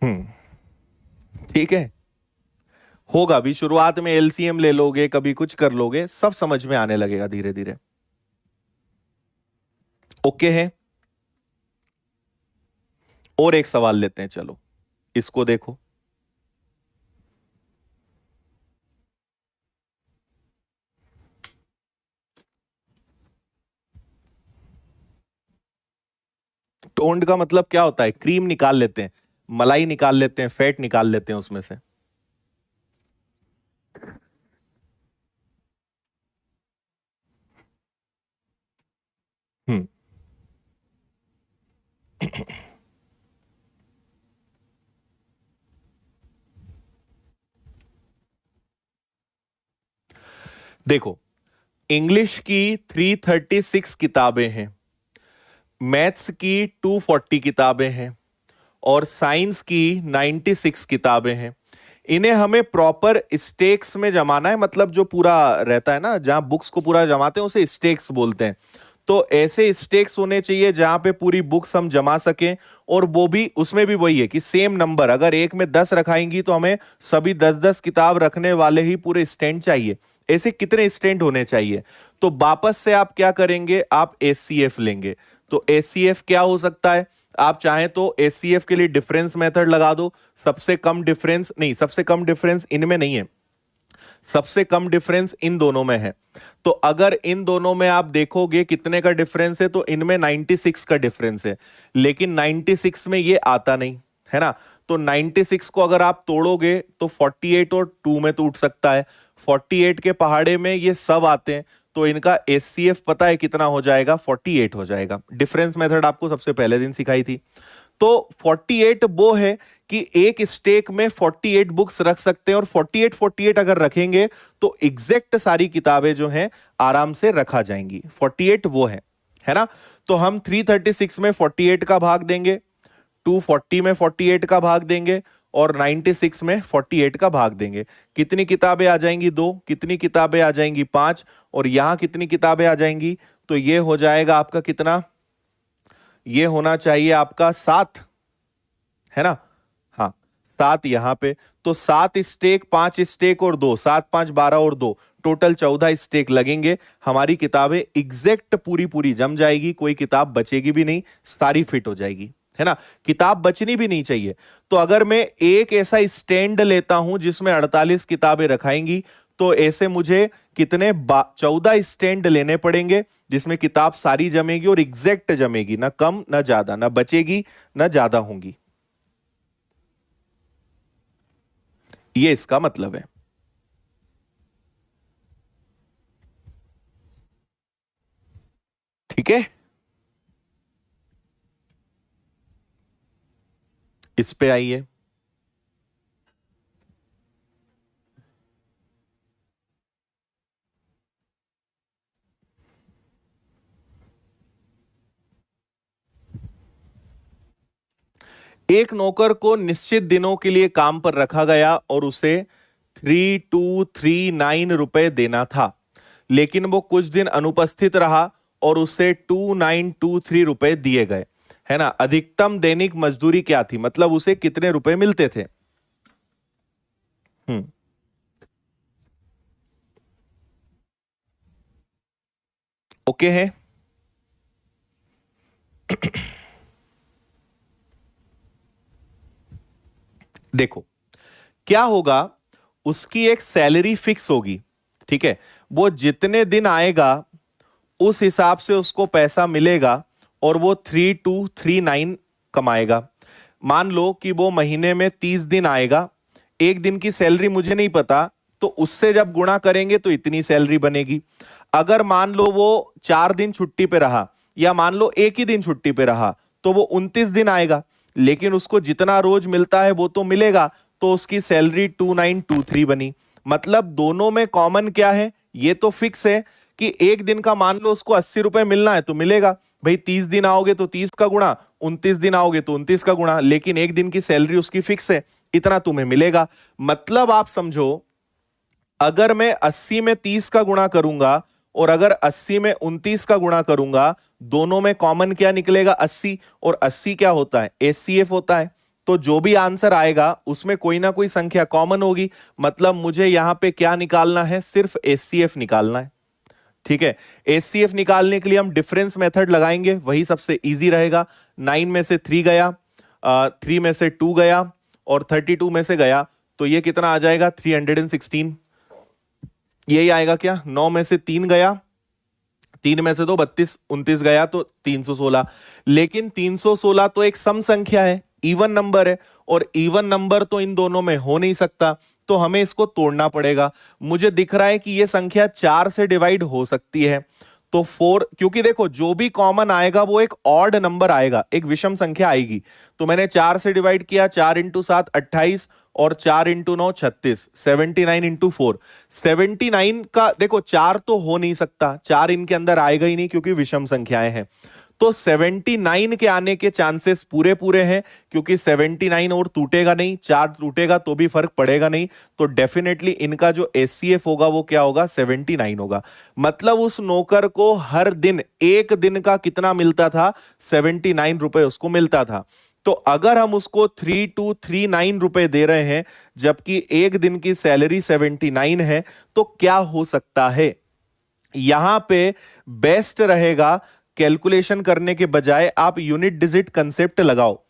हम्म, ठीक है। होगा भी, शुरुआत में एलसीएम ले लोगे, कभी कुछ कर लोगे, सब समझ में आने लगेगा धीरे धीरे। ओके है। और एक सवाल लेते हैं, चलो इसको देखो। टोन्ड का मतलब क्या होता है, क्रीम निकाल लेते हैं। मलाई निकाल लेते हैं, फैट निकाल लेते हैं उसमें से। हम्म। देखो, इंग्लिश की 336 किताबें हैं, मैथ्स की 240 किताबें हैं, और साइंस की 96 किताबें हैं। इन्हें हमें प्रॉपर स्टेक्स में जमाना है, मतलब जो पूरा रहता है ना, जहां बुक्स को पूरा जमाते हैं उसे स्टेक्स बोलते हैं। तो ऐसे स्टेक्स होने चाहिए जहां पे पूरी बुक्स हम जमा सकें, और वो भी उसमें भी वही है कि सेम नंबर, अगर एक में 10 रखाएंगी तो हमें सभी 10-10 किताब रखने वाले ही पूरे स्टैंड चाहिए। ऐसे कितने स्टैंड होने चाहिए? तो वापस से आप क्या करेंगे, आप एचसीएफ लेंगे। तो एचसीएफ क्या हो सकता है? आप चाहें तो एचसीएफ के लिए डिफरेंस मेथड लगा दो। सबसे कम डिफरेंस नहीं, सबसे कम डिफरेंस इनमें नहीं है, सबसे कम डिफरेंस इन दोनों में है। तो अगर इन दोनों में आप देखोगे कितने का डिफरेंस है, तो इनमें 96 का डिफरेंस है, लेकिन 96 में ये आता नहीं है ना। तो 96 को अगर आप तोड़ोगे तो 48 और 2 में टूट सकता है। 48 के पहाड़े में ये सब आते हैं, तो इनका एचसीएफ पता है कितना हो जाएगा? 48 हो जाएगा। डिफरेंस मेथड आपको सबसे पहले दिन सिखाई थी। तो 48 वो है कि एक स्टेक में 48 बुक्स रख सकते हैं, और 48 48 अगर रखेंगे तो एग्जैक्ट सारी किताबें जो हैं आराम से रखा जाएंगी। 48 वो है ना। तो हम 336 में 48 का भाग देंगे, 240 में 48 का भाग देंगे, और 96 में 48 का भाग देंगे। कितनी किताबें आ जाएंगी? 2। कितनी किताबें आ जाएंगी? 5। और यहां कितनी किताबें आ जाएंगी? तो ये हो जाएगा आपका कितना? ये होना चाहिए आपका 7, है ना। हाँ, 7 यहां पे। तो 7 स्टेक, 5 स्टेक और 2, 7 5 12 और 2, टोटल 14 स्टेक लगेंगे। हमारी किताबें एग्जैक्ट पूरी पूरी जम जाएगी, कोई किताब बचेगी भी नहीं, सारी फिट हो जाएगी, है ना। किताब बचनी भी नहीं चाहिए। तो अगर मैं एक ऐसा स्टैंड लेता हूं जिसमें 48 किताबें रखाएंगी, तो ऐसे मुझे कितने 14 स्टैंड लेने पड़ेंगे, जिसमें किताब सारी जमेगी और एग्जैक्ट जमेगी, ना कम ना ज्यादा, ना बचेगी ना ज्यादा होंगी। ये इसका मतलब है। ठीक है, इस पे आइए। एक नौकर को निश्चित दिनों के लिए काम पर रखा गया और उसे 3239 रुपए देना था, लेकिन वो कुछ दिन अनुपस्थित रहा और उसे 2923 रुपए दिए गए, है ना। अधिकतम दैनिक मजदूरी क्या थी, मतलब उसे कितने रुपए मिलते थे? हम्म। ओके है। देखो, क्या होगा, उसकी एक सैलरी फिक्स होगी, ठीक है। वो जितने दिन आएगा उस हिसाब से उसको पैसा मिलेगा, और वो 3239 कमाएगा। मान लो कि वो महीने में 30 दिन आएगा, एक दिन की सैलरी मुझे नहीं पता, तो उससे जब गुणा करेंगे तो इतनी सैलरी बनेगी। अगर मान लो वो 4 दिन छुट्टी पे रहा, या मान लो एक ही दिन छुट्टी पे रहा, तो वो 29 दिन आएगा, लेकिन उसको जितना रोज मिलता है वो तो मिलेगा, तो उसकी सैलरी 2923 बनी। मतलब दोनों में कॉमन क्या है? ये तो फिक्स है कि एक दिन का मान लो उसको 80 रुपए मिलना है तो मिलेगा भाई। 30 दिन आओगे तो 30 का गुणा, 29 दिन आओगे तो 29 का गुणा, लेकिन एक दिन की सैलरी उसकी फिक्स है, इतना तुम्हें मिलेगा। मतलब आप समझो, अगर मैं 80 में 30 का गुणा करूंगा और अगर 80 में 29 का गुणा करूंगा, दोनों में कॉमन क्या निकलेगा? 80। और 80 क्या होता है? एचसीएफ होता है। तो जो भी आंसर आएगा उसमें कोई ना कोई संख्या कॉमन होगी, मतलब मुझे यहां पे क्या निकालना है? सिर्फ एचसीएफ निकालना है, ठीक है। एचसीएफ निकालने के लिए हम डिफरेंस मेथड लगाएंगे, वही सबसे इजी रहेगा। 9 में से 3 गया, 3 में से 2 गया, और 32 में से गया, तो ये कितना आ जाएगा? 316। यही आएगा क्या? 9 में से 3 गया, 3 में से 2 32, 29 गया तो 316। लेकिन 316 तो एक सम संख्या है, इवन नंबर है, और इवन नंबर तो इन दोनों में हो नहीं सकता, तो हमें इसको तोड़ना पड़ेगा। मुझे दिख रहा है कि यह संख्या 4 से डिवाइड हो सकती है, तो 4, क्योंकि देखो जो भी कॉमन आएगा वो एक ऑड नंबर आएगा, एक विषम संख्या आएगी। तो मैंने 4 से डिवाइड किया, 4 इंटू 7 28, और 4 इंटू 9 36, 79 इंटू 4 79 का देखो 4 तो हो नहीं सकता, 4 इनके अंदर आएगा ही नहीं क्योंकि विषम संख्याएं हैं। तो 79 के आने के चांसेस पूरे पूरे हैं, क्योंकि 79 और टूटेगा नहीं, 4 टूटेगा तो भी फर्क पड़ेगा नहीं। तो डेफिनेटली इनका जो एचसीएफ होगा वो क्या होगा, 79 होगा। मतलब उस नौकर को हर दिन एक दिन का कितना मिलता था, 79 रुपए उसको मिलता था। तो अगर हम उसको 3239 रुपए दे रहे हैं जबकि एक दिन की सैलरी 79 है, तो क्या हो सकता है। यहां पे बेस्ट रहेगा कैलकुलेशन करने के बजाय आप यूनिट डिजिट कंसेप्ट लगाओ।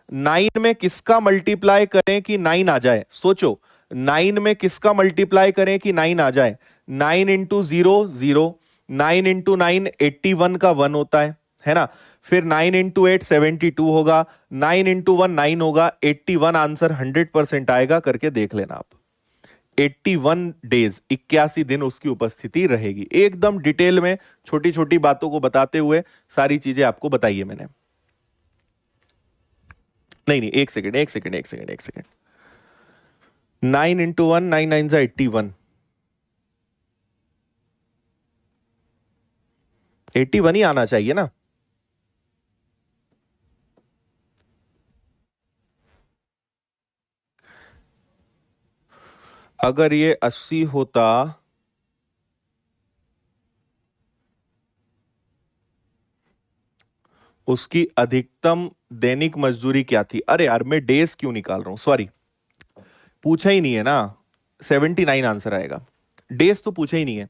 9 में किसका मल्टीप्लाई करें कि 9 आ जाए, सोचो 9 में किसका मल्टीप्लाई करें कि 9 आ जाए। 9 इंटू 0 0, 9 इंटू 9 81 का 1 होता है ना। फिर 9 इंटू 8 72 होगा, 9 इंटू 1 9 होगा, 81 आंसर 100% आएगा, करके देख लेना आप। 81 डेज 81 दिन उसकी उपस्थिति रहेगी। एकदम डिटेल में छोटी छोटी बातों को बताते हुए सारी चीजें आपको बताई है मैंने। नहीं, एक सेकेंड 9 इंटू 1 9 9 जा 81, 81 ही आना चाहिए ना। अगर ये 80 होता उसकी अधिकतम दैनिक मजदूरी क्या थी। अरे यार मैं डेज क्यों निकाल रहा हूं, सॉरी, पूछा ही नहीं है ना। 79 आंसर आएगा, डेज तो पूछा ही नहीं है।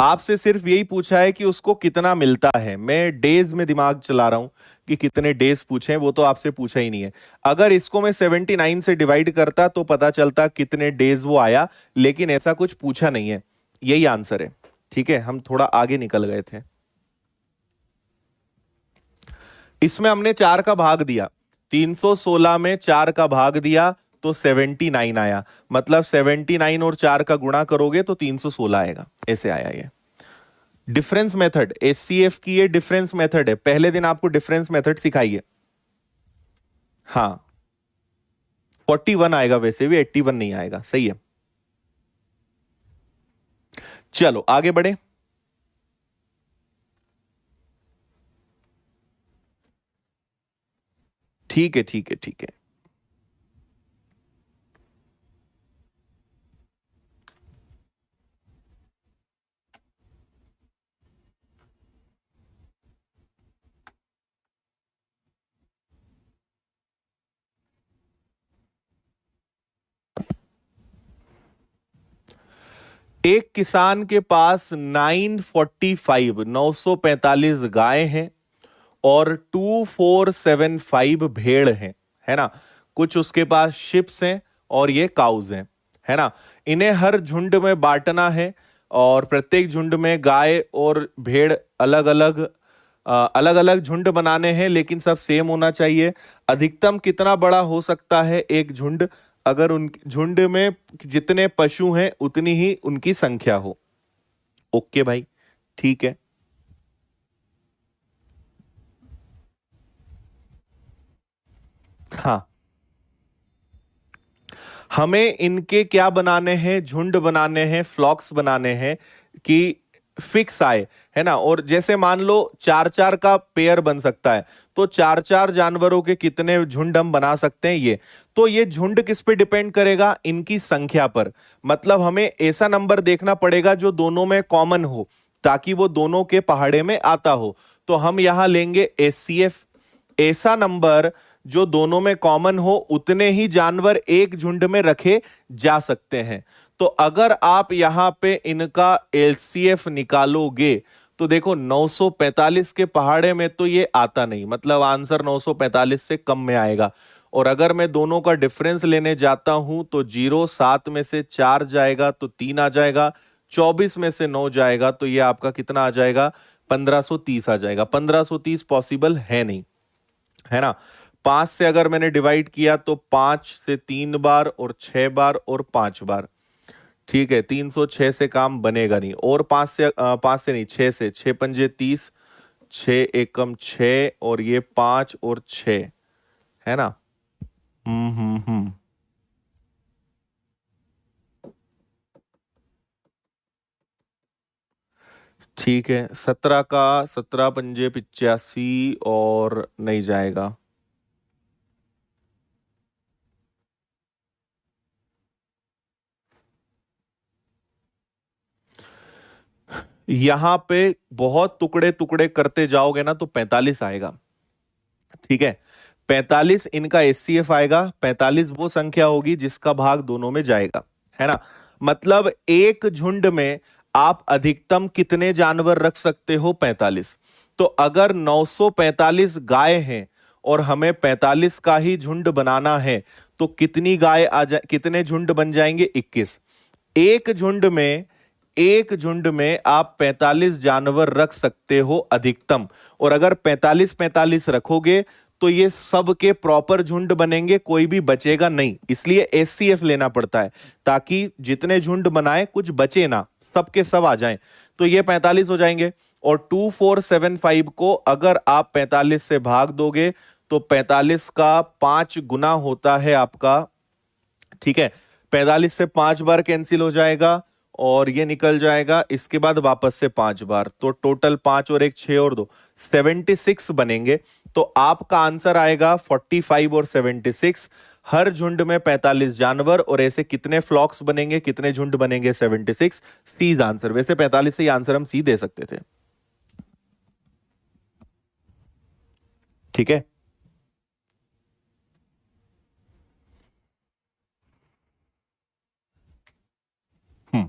आपसे सिर्फ यही पूछा है कि उसको कितना मिलता है। मैं डेज में दिमाग चला रहा हूं कि कितने डेज पूछे, वो तो आपसे पूछा ही नहीं है। अगर इसको मैं 79 से डिवाइड करता तो पता चलता कितने डेज वो आया, लेकिन ऐसा कुछ पूछा नहीं है। यही आंसर है, ठीक है। हम थोड़ा आगे निकल गए थे। इसमें हमने 4 का भाग दिया, 316 में 4 का भाग दिया तो 79 आया। मतलब 79 और 4 का गुणा करोगे तो 316 आएगा, ऐसे आया ये। डिफरेंस मेथड, एचसीएफ की ये डिफरेंस मेथड है। पहले दिन आपको डिफरेंस मेथड सिखाइए। हाँ 41 आएगा, वैसे भी 81 नहीं आएगा, सही है। चलो आगे बढ़े। ठीक है ठीक है ठीक है। एक किसान के पास 945 गायें हैं और 2475 भेड़ हैं, है ना। कुछ उसके पास शिप्स हैं और ये काउज हैं, है ना। इन्हें हर झुंड में बांटना है और प्रत्येक झुंड में गाय और भेड़ अलग अलग झुंड बनाने हैं, लेकिन सब सेम होना चाहिए। अधिकतम कितना बड़ा हो सकता है एक झुंड, अगर उन झुंड में जितने पशु हैं उतनी ही उनकी संख्या हो। ओके भाई, ठीक है। हाँ, हमें इनके क्या बनाने हैं, झुंड बनाने हैं, फ्लॉक्स बनाने हैं कि फिक्स आए, है ना। और जैसे मान लो 4-4 का पेयर बन सकता है, तो 4-4 जानवरों के कितने झुंड हम बना सकते हैं ये। तो ये झुंड किस पे डिपेंड करेगा, इनकी संख्या पर। मतलब हमें ऐसा नंबर देखना पड़ेगा जो दोनों में कॉमन हो, ताकि वो दोनों के पहाड़े में आता हो। तो हम यहां लेंगे एचसीएफ, ऐसा नंबर जो दोनों में कॉमन हो, उतने ही जानवर एक झुंड में रखे जा सकते हैं। तो अगर आप यहां पे इनका एलसीएफ निकालोगे तो देखो 945 के पहाड़े में तो ये आता नहीं, मतलब आंसर 945 से कम में आएगा। और अगर मैं दोनों का डिफरेंस लेने जाता हूं तो 0 7 में से 4 जाएगा तो 3 आ जाएगा, 24 में से 9 जाएगा तो ये आपका कितना आ जाएगा, 1530 आ जाएगा। 1530 पॉसिबल है नहीं, है ना। 5 से अगर मैंने डिवाइड किया तो 5 से 3 बार और 6 बार और 5 बार। ठीक है, 306 से काम बनेगा नहीं। और 5 से नहीं, 6 से, 6 पंजे 30, 6 एकम 6 और ये 5 और 6, है ना। हम्म। ठीक है, 17 का 17 पंजे 85 और नहीं जाएगा। यहां पे बहुत टुकड़े टुकड़े करते जाओगे ना तो 45 आएगा। ठीक है, 45 इनका एचसीएफ आएगा। 45 वो संख्या होगी जिसका भाग दोनों में जाएगा, है ना। मतलब एक झुंड में आप अधिकतम कितने जानवर रख सकते हो? 45। तो अगर 945 गाय हैं और हमें 45 का ही झुंड बनाना है तो कितनी गाय कितने झुंड बन जाएंगे? 21। एक झुंड में एक झुंड में आप 45 जानवर रख सकते हो अधिकतम। और अगर 45-45 रखोगे तो ये सब के प्रॉपर झुंड बनेंगे, कोई भी बचेगा नहीं। इसलिए एचसीएफ लेना पड़ता है ताकि जितने झुंड बनाए कुछ बचे ना, सबके सब आ जाएं। तो ये 45 हो जाएंगे। और 2475 को अगर आप 45 से भाग दोगे तो 45 का 5 गुना होता है आपका। ठीक है, 45 से 5 बार कैंसिल हो जाएगा और ये निकल जाएगा। इसके बाद वापस से 5 बार, तो टोटल 5 और 1 6 और 2 76 बनेंगे। तो आपका आंसर आएगा 45 और 76। हर झुंड में 45 जानवर और ऐसे कितने फ्लॉक्स बनेंगे, कितने झुंड बनेंगे? 76। C answer. वैसे 45 से ही आंसर हम सी दे सकते थे। ठीक है। हम्म।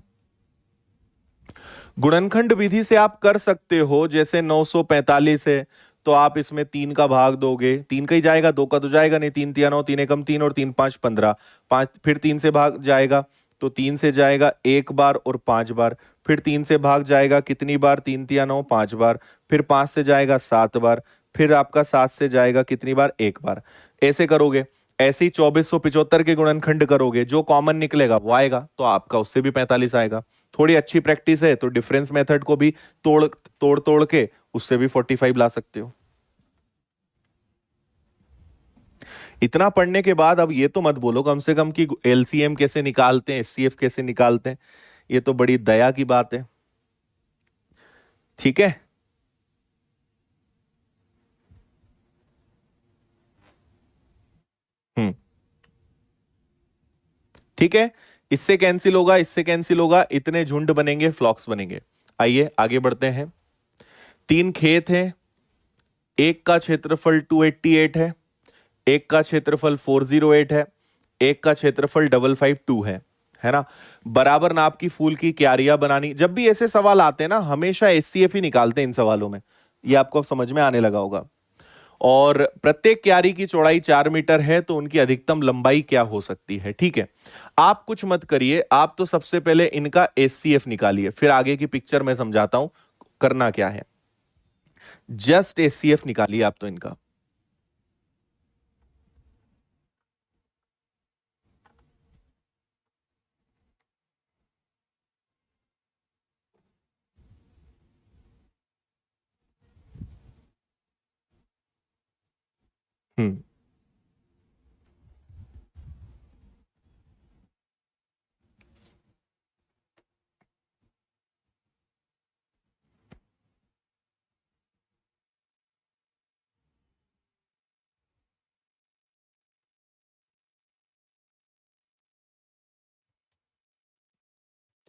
गुणनखंड विधि से आप कर सकते हो। जैसे 945 है तो आप इसमें 3 का भाग दोगे, 3 का ही जाएगा, 2 का तो जाएगा नहीं। 3 3 9, 3 एकम 3 और 3 5 15। 5 फिर 3 से भाग जाएगा तो 3 से जाएगा 1 बार और 5 बार। फिर 3 से भाग जाएगा कितनी बार? 3 3 9, 5 बार। फिर 5 से जाएगा 7 बार। फिर आपका 7 से जाएगा कितनी बार? 1 बार। ऐसे करोगे। ऐसे ही 2475 के गुणनखंड करोगे, जो कॉमन निकलेगा वो आएगा, तो आपका उससे भी 45 आएगा। थोड़ी अच्छी प्रैक्टिस है तो डिफरेंस मेथड को भी तोड़ तोड़ तोड़ के उससे भी 45 ला सकते हो। इतना पढ़ने के बाद अब ये तो मत बोलो कम से कम कि एलसीएम कैसे निकालते हैं, एचसीएफ कैसे निकालते हैं। ये तो बड़ी दया की बात है। ठीक है। हम्म। ठीक है, इससे कैंसिल होगा, इससे कैंसिल होगा, इतने झुंड बनेंगे, फ्लॉक्स बनेंगे। आइए आगे बढ़ते हैं। 3 खेत हैं। एक का क्षेत्रफल 288 है, एक का क्षेत्रफल 408 है, एक का क्षेत्रफल 552 है ना। बराबर नाप की फूल की क्यारियां बनानी। जब भी ऐसे सवाल आते हैं ना, हमेशा एचसीएफ ही निकालते हैं इन सवालों में। ये आपको अब समझ में आने लगा होगा। और प्रत्येक क्यारी की चौड़ाई 4 मीटर है तो उनकी अधिकतम लंबाई क्या हो सकती है? ठीक है, आप कुछ मत करिए, आप तो सबसे पहले इनका एचसीएफ निकालिए, फिर आगे की पिक्चर मैं समझाता हूं करना क्या है। जस्ट एचसीएफ निकालिए आप तो इनका। हम्म।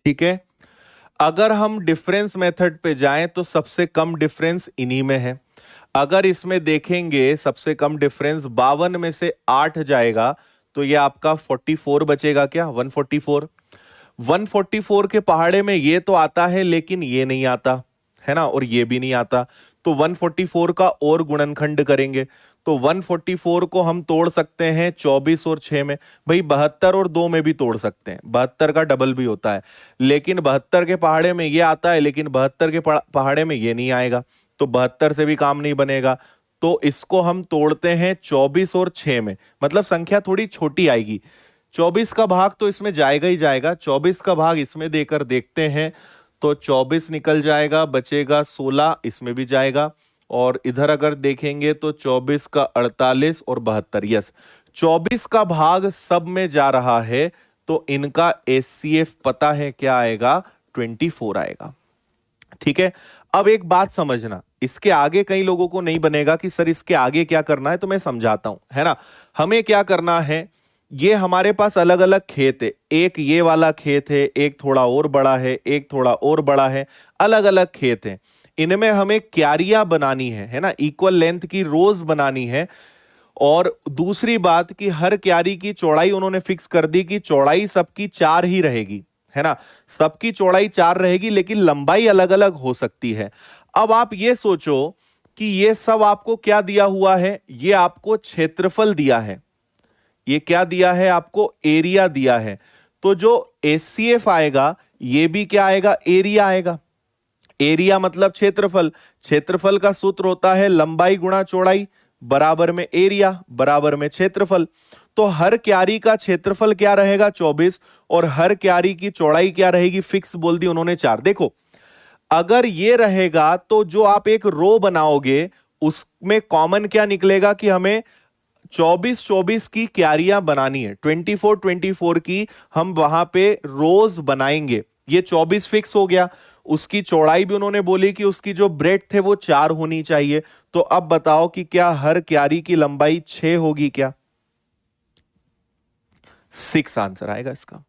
ठीक है, अगर हम डिफरेंस मेथड पे जाएं तो सबसे कम डिफरेंस इन्हीं में है। अगर इसमें देखेंगे सबसे कम डिफरेंस 52 में से 8 जाएगा तो ये आपका 44 बचेगा। क्या 144? 144 के पहाड़े में ये तो आता है लेकिन ये नहीं आता, है ना, और ये भी नहीं आता। तो 144 का और गुणनखंड करेंगे तो 144 को हम तोड़ सकते हैं 24 और 6 में। भाई 72 और 2 में भी तोड़ सकते हैं, 72 का डबल भी होता है। लेकिन 72 के पहाड़े में ये आता है, लेकिन 72 के पहाड़े में ये नहीं आएगा, तो 72 से भी काम नहीं बनेगा। तो इसको हम तोड़ते हैं 24 और 6 में, मतलब संख्या थोड़ी छोटी आएगी। 24 का भाग तो इसमें जाएगा ही जाएगा, 24 का भाग इसमें देकर देखते हैं तो 24 निकल जाएगा, बचेगा 16, इसमें भी जाएगा। और इधर अगर देखेंगे तो 24 का 48 और 72, यस 24 का भाग सब में जा रहा है, तो इनका एचसीएफ पता है क्या आएगा, 24 आएगा। ठीक है, अब एक बात समझना, इसके आगे कई लोगों को नहीं बनेगा कि सर इसके आगे क्या करना है, तो मैं समझाता हूं, है ना। हमें क्या करना है, ये हमारे पास अलग अलग खेत है, एक ये वाला खेत है, एक थोड़ा और बड़ा है, एक थोड़ा और बड़ा है, अलग अलग खेत है। इनमें हमें क्यारियां बनानी है ना, इक्वल लेंथ की रोज बनानी है। और दूसरी बात कि हर क्यारी की चौड़ाई उन्होंने फिक्स कर दी कि चौड़ाई सबकी 4 ही रहेगी, है ना, सबकी चौड़ाई 4 रहेगी, लेकिन लंबाई अलग अलग हो सकती है। अब आप ये सोचो कि ये सब आपको क्या दिया हुआ है, ये आपको क्षेत्रफल दिया है, ये क्या दिया है आपको, एरिया दिया है। तो जो एचसीएफ आएगा ये भी क्या आएगा, एरिया आएगा। एरिया मतलब क्षेत्रफल, क्षेत्रफल का सूत्र होता है लंबाई गुणा चौड़ाई बराबर में एरिया बराबर में क्षेत्रफल। तो हर क्यारी का क्षेत्रफल क्या रहेगा, 24, और हर क्यारी की चौड़ाई क्या रहेगी, फिक्स बोल दी उन्होंने 4। देखो अगर ये रहेगा तो जो आप एक रो बनाओगे उसमें कॉमन क्या निकलेगा कि हमें 24-24 की क्यारियां बनानी है, 24-24 की हम वहां पे रोज बनाएंगे। ये 24 फिक्स हो गया, उसकी चौड़ाई भी उन्होंने बोली कि उसकी जो ब्रेड्थ है वो 4 होनी चाहिए। तो अब बताओ कि क्या हर क्यारी की लंबाई 6 होगी क्या, 6 आंसर आएगा इसका।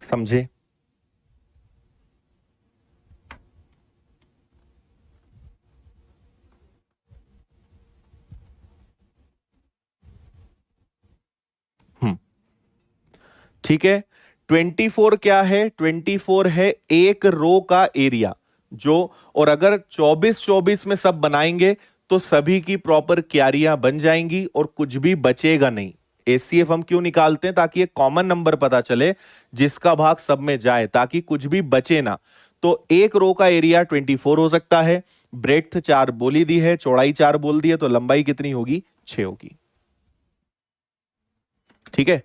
समझे। ठीक है, 24 क्या है, 24 है एक रो का एरिया जो, और अगर 24-24 में सब बनाएंगे तो सभी की प्रॉपर क्यारियां बन जाएंगी और कुछ भी बचेगा नहीं। एचसीएफ हम क्यों निकालते हैं, ताकि एक कॉमन नंबर पता चले जिसका भाग सब में जाए, ताकि कुछ भी बचे ना। तो एक रो का एरिया 24 हो सकता है, ब्रेड्थ 4 बोली दी है, चौड़ाई 4 बोल दी है, तो लंबाई कितनी होगी, 6 होगी। ठीक है,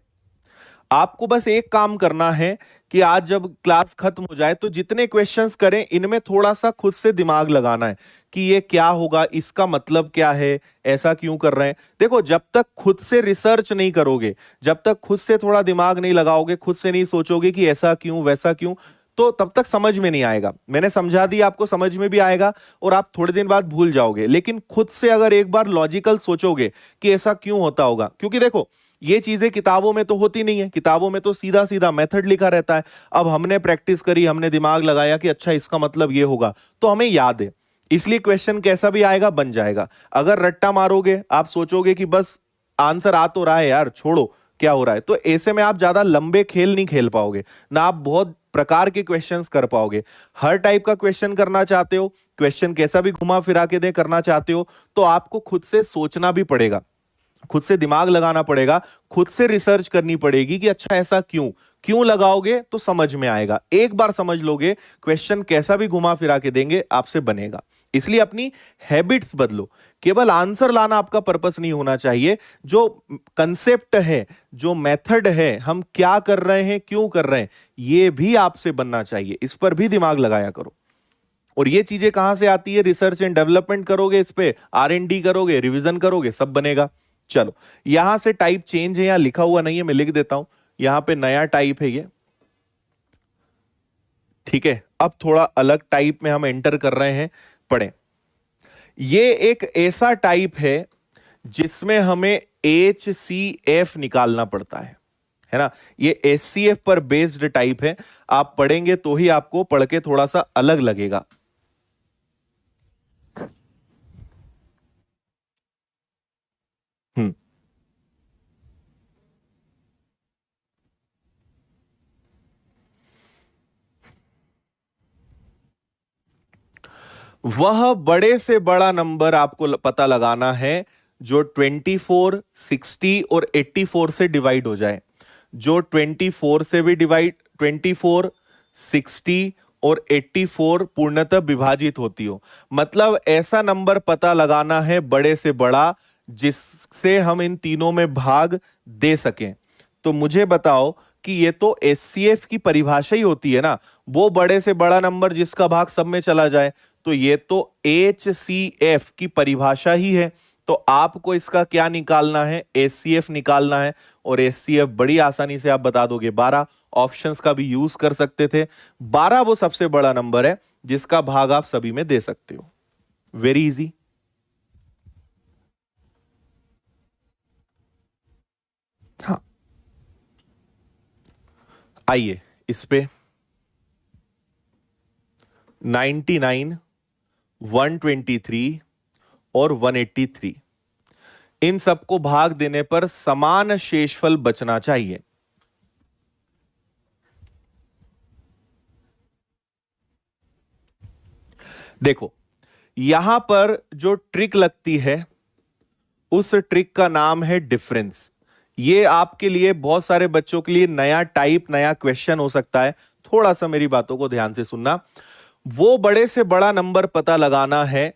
आपको बस एक काम करना है कि आज जब क्लास खत्म हो जाए तो जितने क्वेश्चंस करें इनमें थोड़ा सा खुद से दिमाग लगाना है कि ये क्या होगा, इसका मतलब क्या है, ऐसा क्यों कर रहे हैं। देखो जब तक खुद से रिसर्च नहीं करोगे, जब तक खुद से थोड़ा दिमाग नहीं लगाओगे, खुद से नहीं सोचोगे कि ऐसा क्यों वैसा क्यों, तो तब तक समझ में नहीं आएगा। मैंने समझा दिया आपको, समझ में भी आएगा और आप थोड़े दिन बाद भूल जाओगे। लेकिन खुद से अगर एक बार लॉजिकल सोचोगे कि ऐसा क्यों होता होगा, क्योंकि देखो ये चीजें किताबों में तो होती नहीं है, किताबों में तो सीधा सीधा मेथड लिखा रहता है। अब हमने प्रैक्टिस करी, हमने दिमाग लगाया कि अच्छा इसका मतलब ये होगा, तो हमें याद है, इसलिए क्वेश्चन कैसा भी आएगा बन जाएगा। अगर रट्टा मारोगे, आप सोचोगे कि बस आंसर आ तो रहा है यार, छोड़ो क्या हो रहा है, तो ऐसे में आप ज्यादा लंबे खेल नहीं खेल पाओगे ना, आप बहुत प्रकार के क्वेश्चंस कर पाओगे। हर टाइप का क्वेश्चन करना चाहते हो, क्वेश्चन कैसा भी घुमा फिरा के दे करना चाहते हो, तो आपको खुद से सोचना भी पड़ेगा, खुद से दिमाग लगाना पड़ेगा, खुद से रिसर्च करनी पड़ेगी कि अच्छा ऐसा क्यों, क्यों लगाओगे तो समझ में आएगा। एक बार समझ लोगे, क्वेश्चन कैसा भी घुमा फिरा के देंगे आपसे बनेगा। इसलिए अपनी हैबिट्स बदलो, केवल आंसर लाना आपका पर्पस नहीं होना चाहिए। जो कंसेप्ट है, जो मेथड है, हम क्या कर रहे हैं, क्यों कर रहे हैं, ये भी आपसे बनना चाहिए। इस पर भी दिमाग लगाया करो। और ये चीजें कहां से आती है, रिसर्च एंड डेवलपमेंट करोगे, इस पे R&D करोगे, रिवीजन करोगे, सब बनेगा। चलो यहां से टाइप चेंज है, यहां लिखा हुआ नहीं है, मैं लिख देता हूं, यहां पे नया टाइप है ये। ठीक है, अब थोड़ा अलग टाइप में हम एंटर कर रहे हैं, पढ़ें। ये एक ऐसा टाइप है जिसमें हमें HCF निकालना पड़ता है ना। ये HCF पर बेस्ड टाइप है, आप पढ़ेंगे तो ही आपको पढ़ के थोड़ा सा अलग लगेगा। हम्म, वह बड़े से बड़ा नंबर आपको पता लगाना है जो 24, 60 और 84 से डिवाइड हो जाए। जो 24 से भी डिवाइड, 24, 60 और 84 पूर्णतः विभाजित होती हो। मतलब ऐसा नंबर पता लगाना है बड़े से बड़ा जिससे हम इन तीनों में भाग दे सकें। तो मुझे बताओ कि ये तो एचसीएफ की परिभाषा ही होती है ना, वो बड़े से बड़ा नंबर जिसका भाग सब में चला जाए। तो ये तो एचसीएफ की परिभाषा ही है। तो आपको इसका क्या निकालना है, एचसीएफ निकालना है। और एचसीएफ बड़ी आसानी से आप बता दोगे, 12। ऑप्शंस का भी यूज कर सकते थे। 12 वो सबसे बड़ा नंबर है जिसका भाग आप सभी में दे सकते हो। Very easy. हाँ, आइए इस पे 99, 123 और 183, इन सबको भाग देने पर समान शेषफल बचना चाहिए। देखो, यहां पर जो ट्रिक लगती है उस ट्रिक का नाम है डिफरेंस। ये आपके लिए, बहुत सारे बच्चों के लिए नया टाइप, नया क्वेश्चन हो सकता है। थोड़ा सा मेरी बातों को ध्यान से सुनना। वो बड़े से बड़ा नंबर पता लगाना है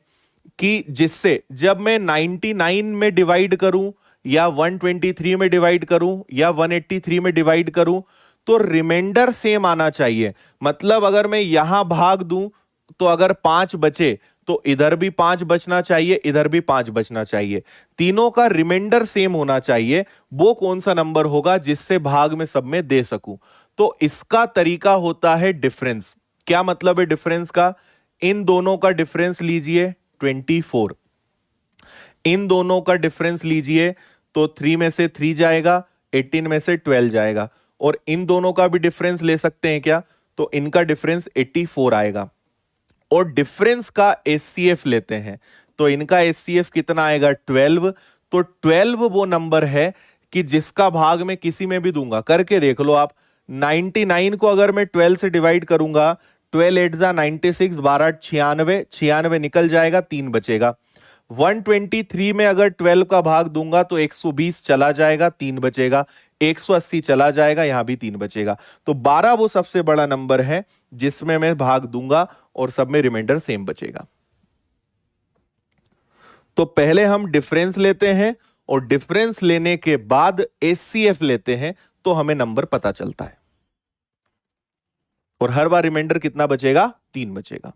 कि जिससे जब मैं 99 में डिवाइड करूं या 123 में डिवाइड करूं या 183 में डिवाइड करूं तो रिमाइंडर सेम आना चाहिए। मतलब अगर मैं यहां भाग दूं तो अगर 5 बचे तो इधर भी 5 बचना चाहिए, इधर भी 5 बचना चाहिए। तीनों का रिमाइंडर सेम होना चाहिए। वो कौन सा नंबर होगा जिससे भाग में सब में दे सकूं? तो इसका तरीका होता है डिफरेंस। क्या मतलब है डिफरेंस का? इन दोनों का डिफरेंस लीजिए 24, इन दोनों का डिफरेंस लीजिए तो 3 में से 3 जाएगा, 18 में से 12 जाएगा। और इन दोनों का भी डिफरेंस ले सकते हैं क्या? तो इनका डिफरेंस 84 आएगा। और डिफरेंस का एचसीएफ लेते हैं तो इनका एचसीएफ कितना आएगा? 12। तो 12 वो नंबर है कि जिसका भाग मैं किसी में भी दूंगा। करके देख लो आप, 99 को अगर मैं 12 से डिवाइड करूंगा, 12 8 जा 96, 12 96, 96 निकल जाएगा, 3 बचेगा। 123 में अगर 12 का भाग दूंगा तो 120 चला जाएगा, 3 बचेगा। 180 चला जाएगा, यहां भी 3 बचेगा। तो 12 वो सबसे बड़ा नंबर है जिसमें मैं भाग दूंगा और सब में रिमाइंडर सेम बचेगा। तो पहले हम डिफरेंस लेते हैं और डिफरेंस लेने के बाद एचसीएफ लेते हैं तो हमें नंबर पता चलता है। और हर बार रिमाइंडर कितना बचेगा? 3 बचेगा।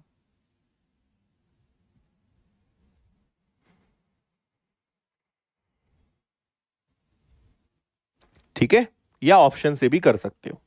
ठीक है, या ऑप्शन से भी कर सकते हो।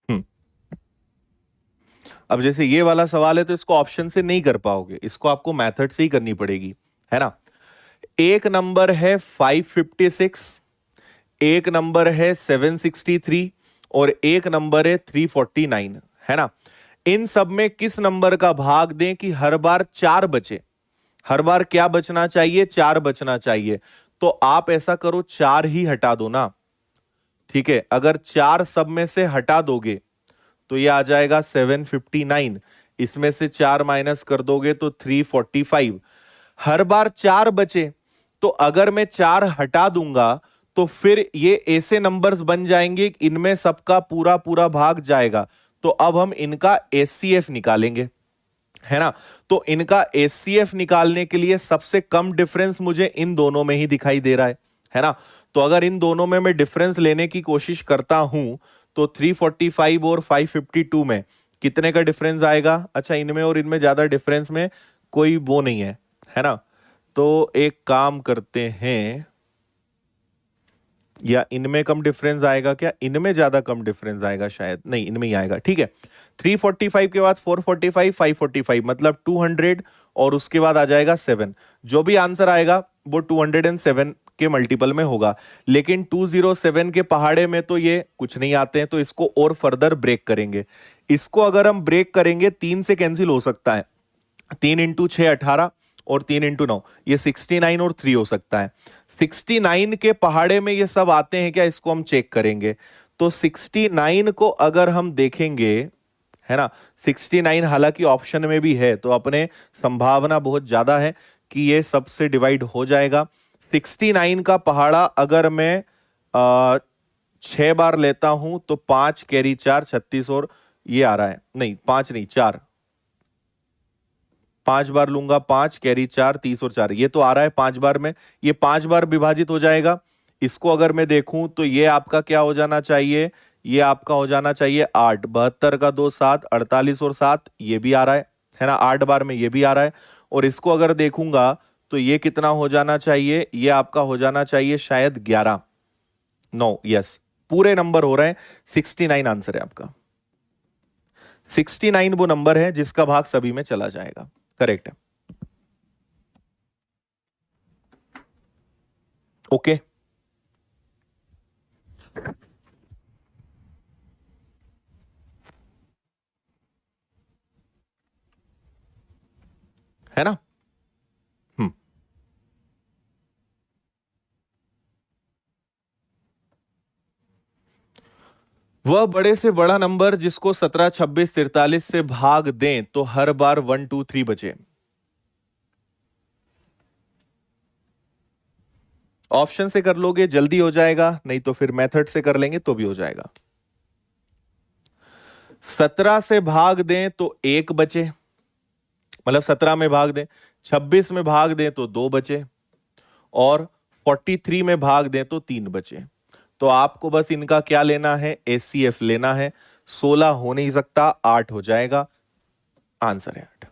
हम्म अब जैसे ये वाला सवाल है तो इसको ऑप्शन से नहीं कर पाओगे, इसको आपको मेथड से ही करनी पड़ेगी, है ना। एक नंबर है 556, एक नंबर है 763 और एक नंबर है 349, है ना। इन सब में किस नंबर का भाग दें कि हर बार 4 बचे? हर बार क्या बचना चाहिए? 4 बचना चाहिए। तो आप ऐसा करो, 4 ही हटा दो ना। ठीक है, अगर 4 सब में से हटा दोगे तो ये आ जाएगा 759। इसमें से 4 माइनस कर दोगे तो 345। हर बार 4 बचे, तो अगर मैं 4 हटा दूंगा तो फिर ये ऐसे नंबर्स बन जाएंगे, इनमें सबका पूरा पूरा भाग जाएगा। तो अब हम इनका एचसीएफ निकालेंगे, है ना। तो इनका एचसीएफ निकालने के लिए सबसे कम डिफरेंस मुझे इन दोनों में ही दिखाई दे रहा है ना। तो अगर इन दोनों में मैं डिफरेंस लेने की कोशिश करता हूं तो 345 और 552 में कितने का डिफरेंस आएगा? अच्छा, इनमें और इनमें ज्यादा डिफरेंस में कोई वो नहीं है ना। तो एक काम करते हैं, या इनमें कम डिफरेंस आएगा क्या? इनमें ज्यादा कम डिफरेंस आएगा शायद, नहीं इनमें ही आएगा। ठीक है, 345 के बाद 445, 545 मतलब 200 और उसके बाद आ जाएगा 7। जो भी आंसर आएगा वो 207 के मल्टीपल में होगा। लेकिन 207 के पहाड़े में तो ये कुछ नहीं आते हैं, तो इसको और फर्दर ब्रेक करेंगे। इसको अगर हम ब्रेक करेंगे 3 से कैंसिल हो सकता है। 3 इंटू 6 18 और 3 इंटू 9 ये 69 और 3 हो सकता है। 69 के पहाड़े में ये सब आते हैं क्या, इसको हम चेक करेंगे। तो 69 को अगर हम देखेंगे, है ना, 69 हालांकि ऑप्शन में भी है, तो अपने संभावना बहुत ज्यादा है कि ये सबसे डिवाइड हो जाएगा। 69 का पहाड़ा अगर मैं 6 बार लेता हूं तो 5 कैरी 4 36, और ये आ रहा है, नहीं 5 नहीं 4, 5 बार लूंगा, 5 कैरी 4 30 और 4, ये तो आ रहा है 5 बार में, ये 5 बार विभाजित हो जाएगा। इसको अगर मैं देखूं तो ये आपका क्या हो जाना चाहिए, ये आपका हो जाना चाहिए 8, 72 का 2 7, 48 और 7, ये भी आ रहा है ना, 8 बार में ये भी आ रहा है। और इसको अगर देखूंगा तो ये कितना हो जाना चाहिए, ये आपका हो जाना चाहिए शायद 11, 9, यस, पूरे नंबर हो रहे हैं। 69 आंसर है आपका। 69 वो नंबर है जिसका भाग सभी में चला जाएगा, करेक्ट है। ओके, है ना। हम्म, वह बड़े से बड़ा नंबर जिसको 17 26 43 से भाग दें तो हर बार 1 2 3 बचे। ऑप्शन से कर लोगे जल्दी हो जाएगा, नहीं तो फिर मेथड से कर लेंगे तो भी हो जाएगा। 17 से भाग दें तो 1 बचे, मतलब 17 में भाग दें, 26 में भाग दें तो 2 बचे, और 43 में भाग दें तो 3 बचे। तो आपको बस इनका क्या लेना है, एचसीएफ लेना है। 16 हो नहीं सकता, 8 हो जाएगा, आंसर है 8।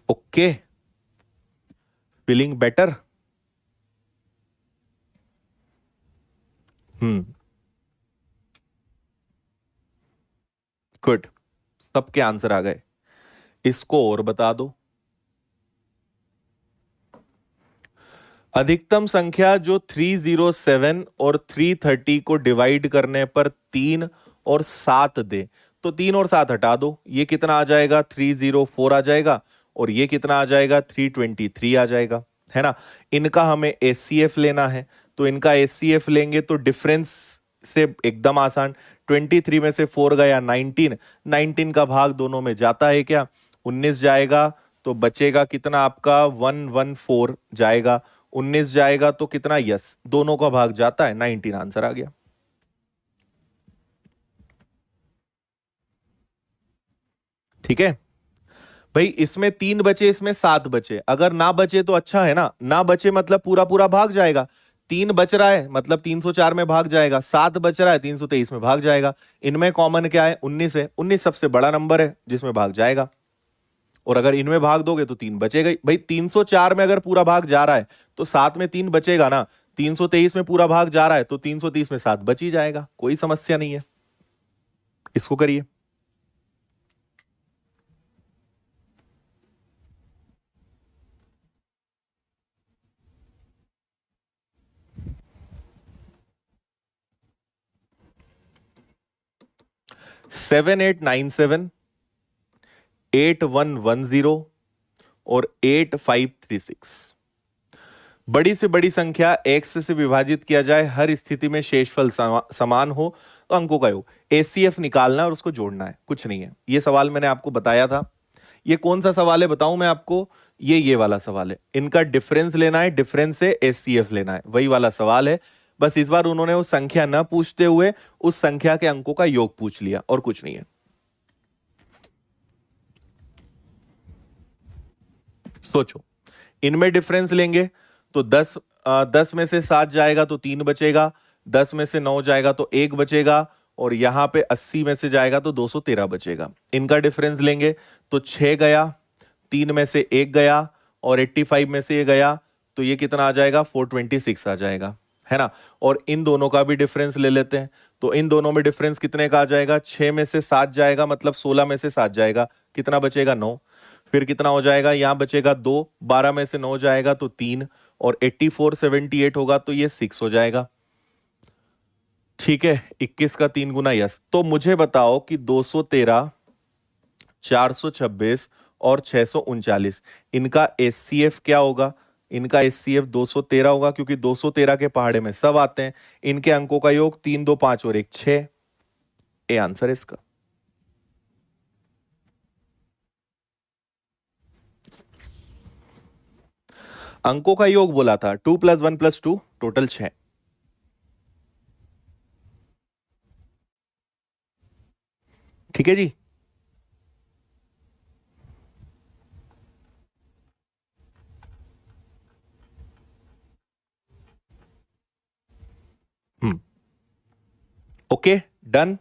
Okay, feeling better. Hmm, good, सबके आंसर आ गए। इसको और बता दो, अधिकतम संख्या जो 307 और 330 को डिवाइड करने पर 3 और 7 दे, तो 3 और 7 हटा दो, ये कितना आ जाएगा, 304 आ जाएगा, और ये कितना आ जाएगा, 323 आ जाएगा, है ना। इनका हमें एचसीएफ लेना है, तो इनका एचसीएफ लेंगे तो डिफरेंस से एकदम आसान, 23 में से 4 गया 19, 19 का भाग दोनों में जाता है क्या, 19 जाएगा, तो बचेगा कितना आपका, 114 जाएगा, 19 जाएगा तो कितना, यस, दोनों का भाग जाता है, 19 आंसर आ गया। ठीक है भाई, इसमें 3 बचे, इसमें 7 बचे, अगर ना बचे तो अच्छा है ना, ना बचे मतलब पूरा पूरा भाग जाएगा। 3 बच रहा है मतलब 304 में भाग जाएगा, 7 बच रहा है 323 में भाग जाएगा। इनमें कॉमन क्या है, 19 है, 19 सबसे बड़ा नंबर है जिसमें भाग जाएगा, और अगर इनमें भाग दोगे तो 3 बचेगा ही भाई। 304 में अगर पूरा भाग जा रहा है तो 7 में 3 बचेगा ना, 323 में पूरा भाग जा रहा है तो 330 में 7 बच ही जाएगा, कोई समस्या नहीं है। इसको करिए। सेवन 897, 8110 और 8536। बड़ी से बड़ी संख्या x से विभाजित किया जाए, हर स्थिति में शेषफल समान हो तो अंकों का योग। एचसीएफ निकालना है और उसको जोड़ना है, कुछ नहीं है। ये सवाल मैंने आपको बताया था। ये कौन सा सवाल है बताऊं मैं आपको, ये वाला सवाल है। इनका डिफरेंस लेना है, डिफरेंस से एचसीएफ लेना है, वही वाला सवाल है। बस इस बार उन्होंने वो संख्या ना पूछते हुए उस संख्या के अंकों का योग पूछ लिया, और कुछ नहीं है। सोचो, इनमें डिफरेंस लेंगे तो 10 में से 7 जाएगा तो 3 बचेगा, 10 में से 9 जाएगा तो 1 बचेगा, और यहां पे 80 में से जाएगा तो 213 बचेगा। इनका डिफरेंस लेंगे तो 6 गया, 3 में से 1 गया, और 85 में से ये गया, तो ये कितना आ जाएगा, 426 आ जाएगा, है ना। और इन दोनों का भी डिफरेंस ले लेते हैं, तो इन दोनों में डिफरेंस कितने का आ जाएगा, 6 में से 7 जाएगा मतलब 16 में से 7 जाएगा, कितना बचेगा, 9। फिर कितना हो जाएगा, यहां बचेगा 2, 12 में से 9 जाएगा तो 3, और 84 78 होगा तो ये 6 हो जाएगा। ठीक है, 21 का 3 गुना, यस। तो मुझे बताओ कि 213, 426 और 639। इनका एचसीएफ क्या होगा? इनका एचसीएफ 213 होगा, क्योंकि 213 के पहाड़े में सब आते हैं। इनके अंकों का योग 3 2 5 और 1 6। ए आंसर है इसका। अंकों का योग बोला था 2 + 1 + 2 टोटल 6। ठीक है जी। Okay done.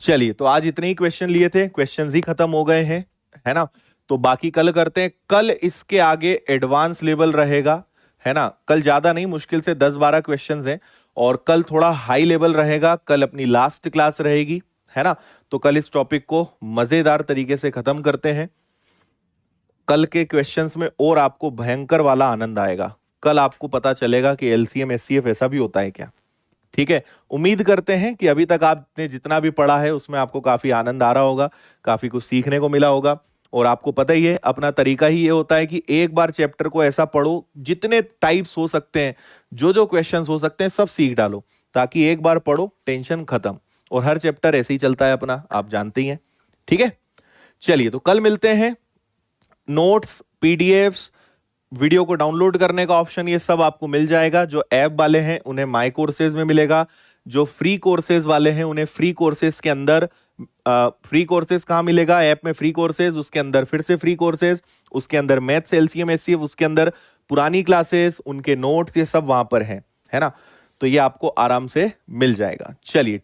चलिए, तो आज इतने ही क्वेश्चन लिए थे, क्वेश्चंस ही खत्म हो गए हैं, है ना। तो बाकी कल करते हैं। कल इसके आगे एडवांस लेवल रहेगा, है ना। कल ज्यादा नहीं, मुश्किल से 10-12 क्वेश्चंस हैं, और कल थोड़ा हाई लेवल रहेगा। कल अपनी लास्ट क्लास रहेगी, है ना। तो कल इस टॉपिक को मजेदार तरीके से खत्म करते हैं। कल के क्वेश्चंस में और आपको भयंकर वाला आनंद आएगा। कल आपको पता चलेगा कि एलसीएम एचसीएफ ऐसा भी होता है क्या। ठीक है, उम्मीद करते हैं कि अभी तक आपने जितना भी पढ़ा है उसमें आपको काफी आनंद आ रहा होगा, काफी कुछ सीखने को मिला होगा। और आपको पता ही है, अपना तरीका ही ये होता है कि एक बार चैप्टर को ऐसा पढ़ो, जितने टाइप्स हो सकते हैं, जो जो क्वेश्चंस हो सकते हैं, सब सीख डालो, ताकि एक बार पढ़ो, टेंशन खत्म। और हर चैप्टर ऐसे ही चलता है अपना, आप जानते ही हैं। ठीक है, चलिए, तो कल मिलते हैं। नोट्स, पीडीएफ्स, वीडियो को डाउनलोड करने का ऑप्शन, ये सब आपको मिल जाएगा। जो ऐप वाले हैं उन्हें माय कोर्सेज में मिलेगा, जो फ्री कोर्सेज वाले हैं उन्हें फ्री कोर्सेज के अंदर। फ्री कोर्सेज कहां मिलेगा? ऐप में फ्री कोर्सेज, उसके अंदर फिर से फ्री कोर्सेज, उसके अंदर मैथ्स, एलसीएम, एचसीएफ, उसके अंदर पुरानी क्लासेस, उनके नोट्स, ये सब वहां पर है ना। तो ये आपको आराम से मिल जाएगा। चलिए।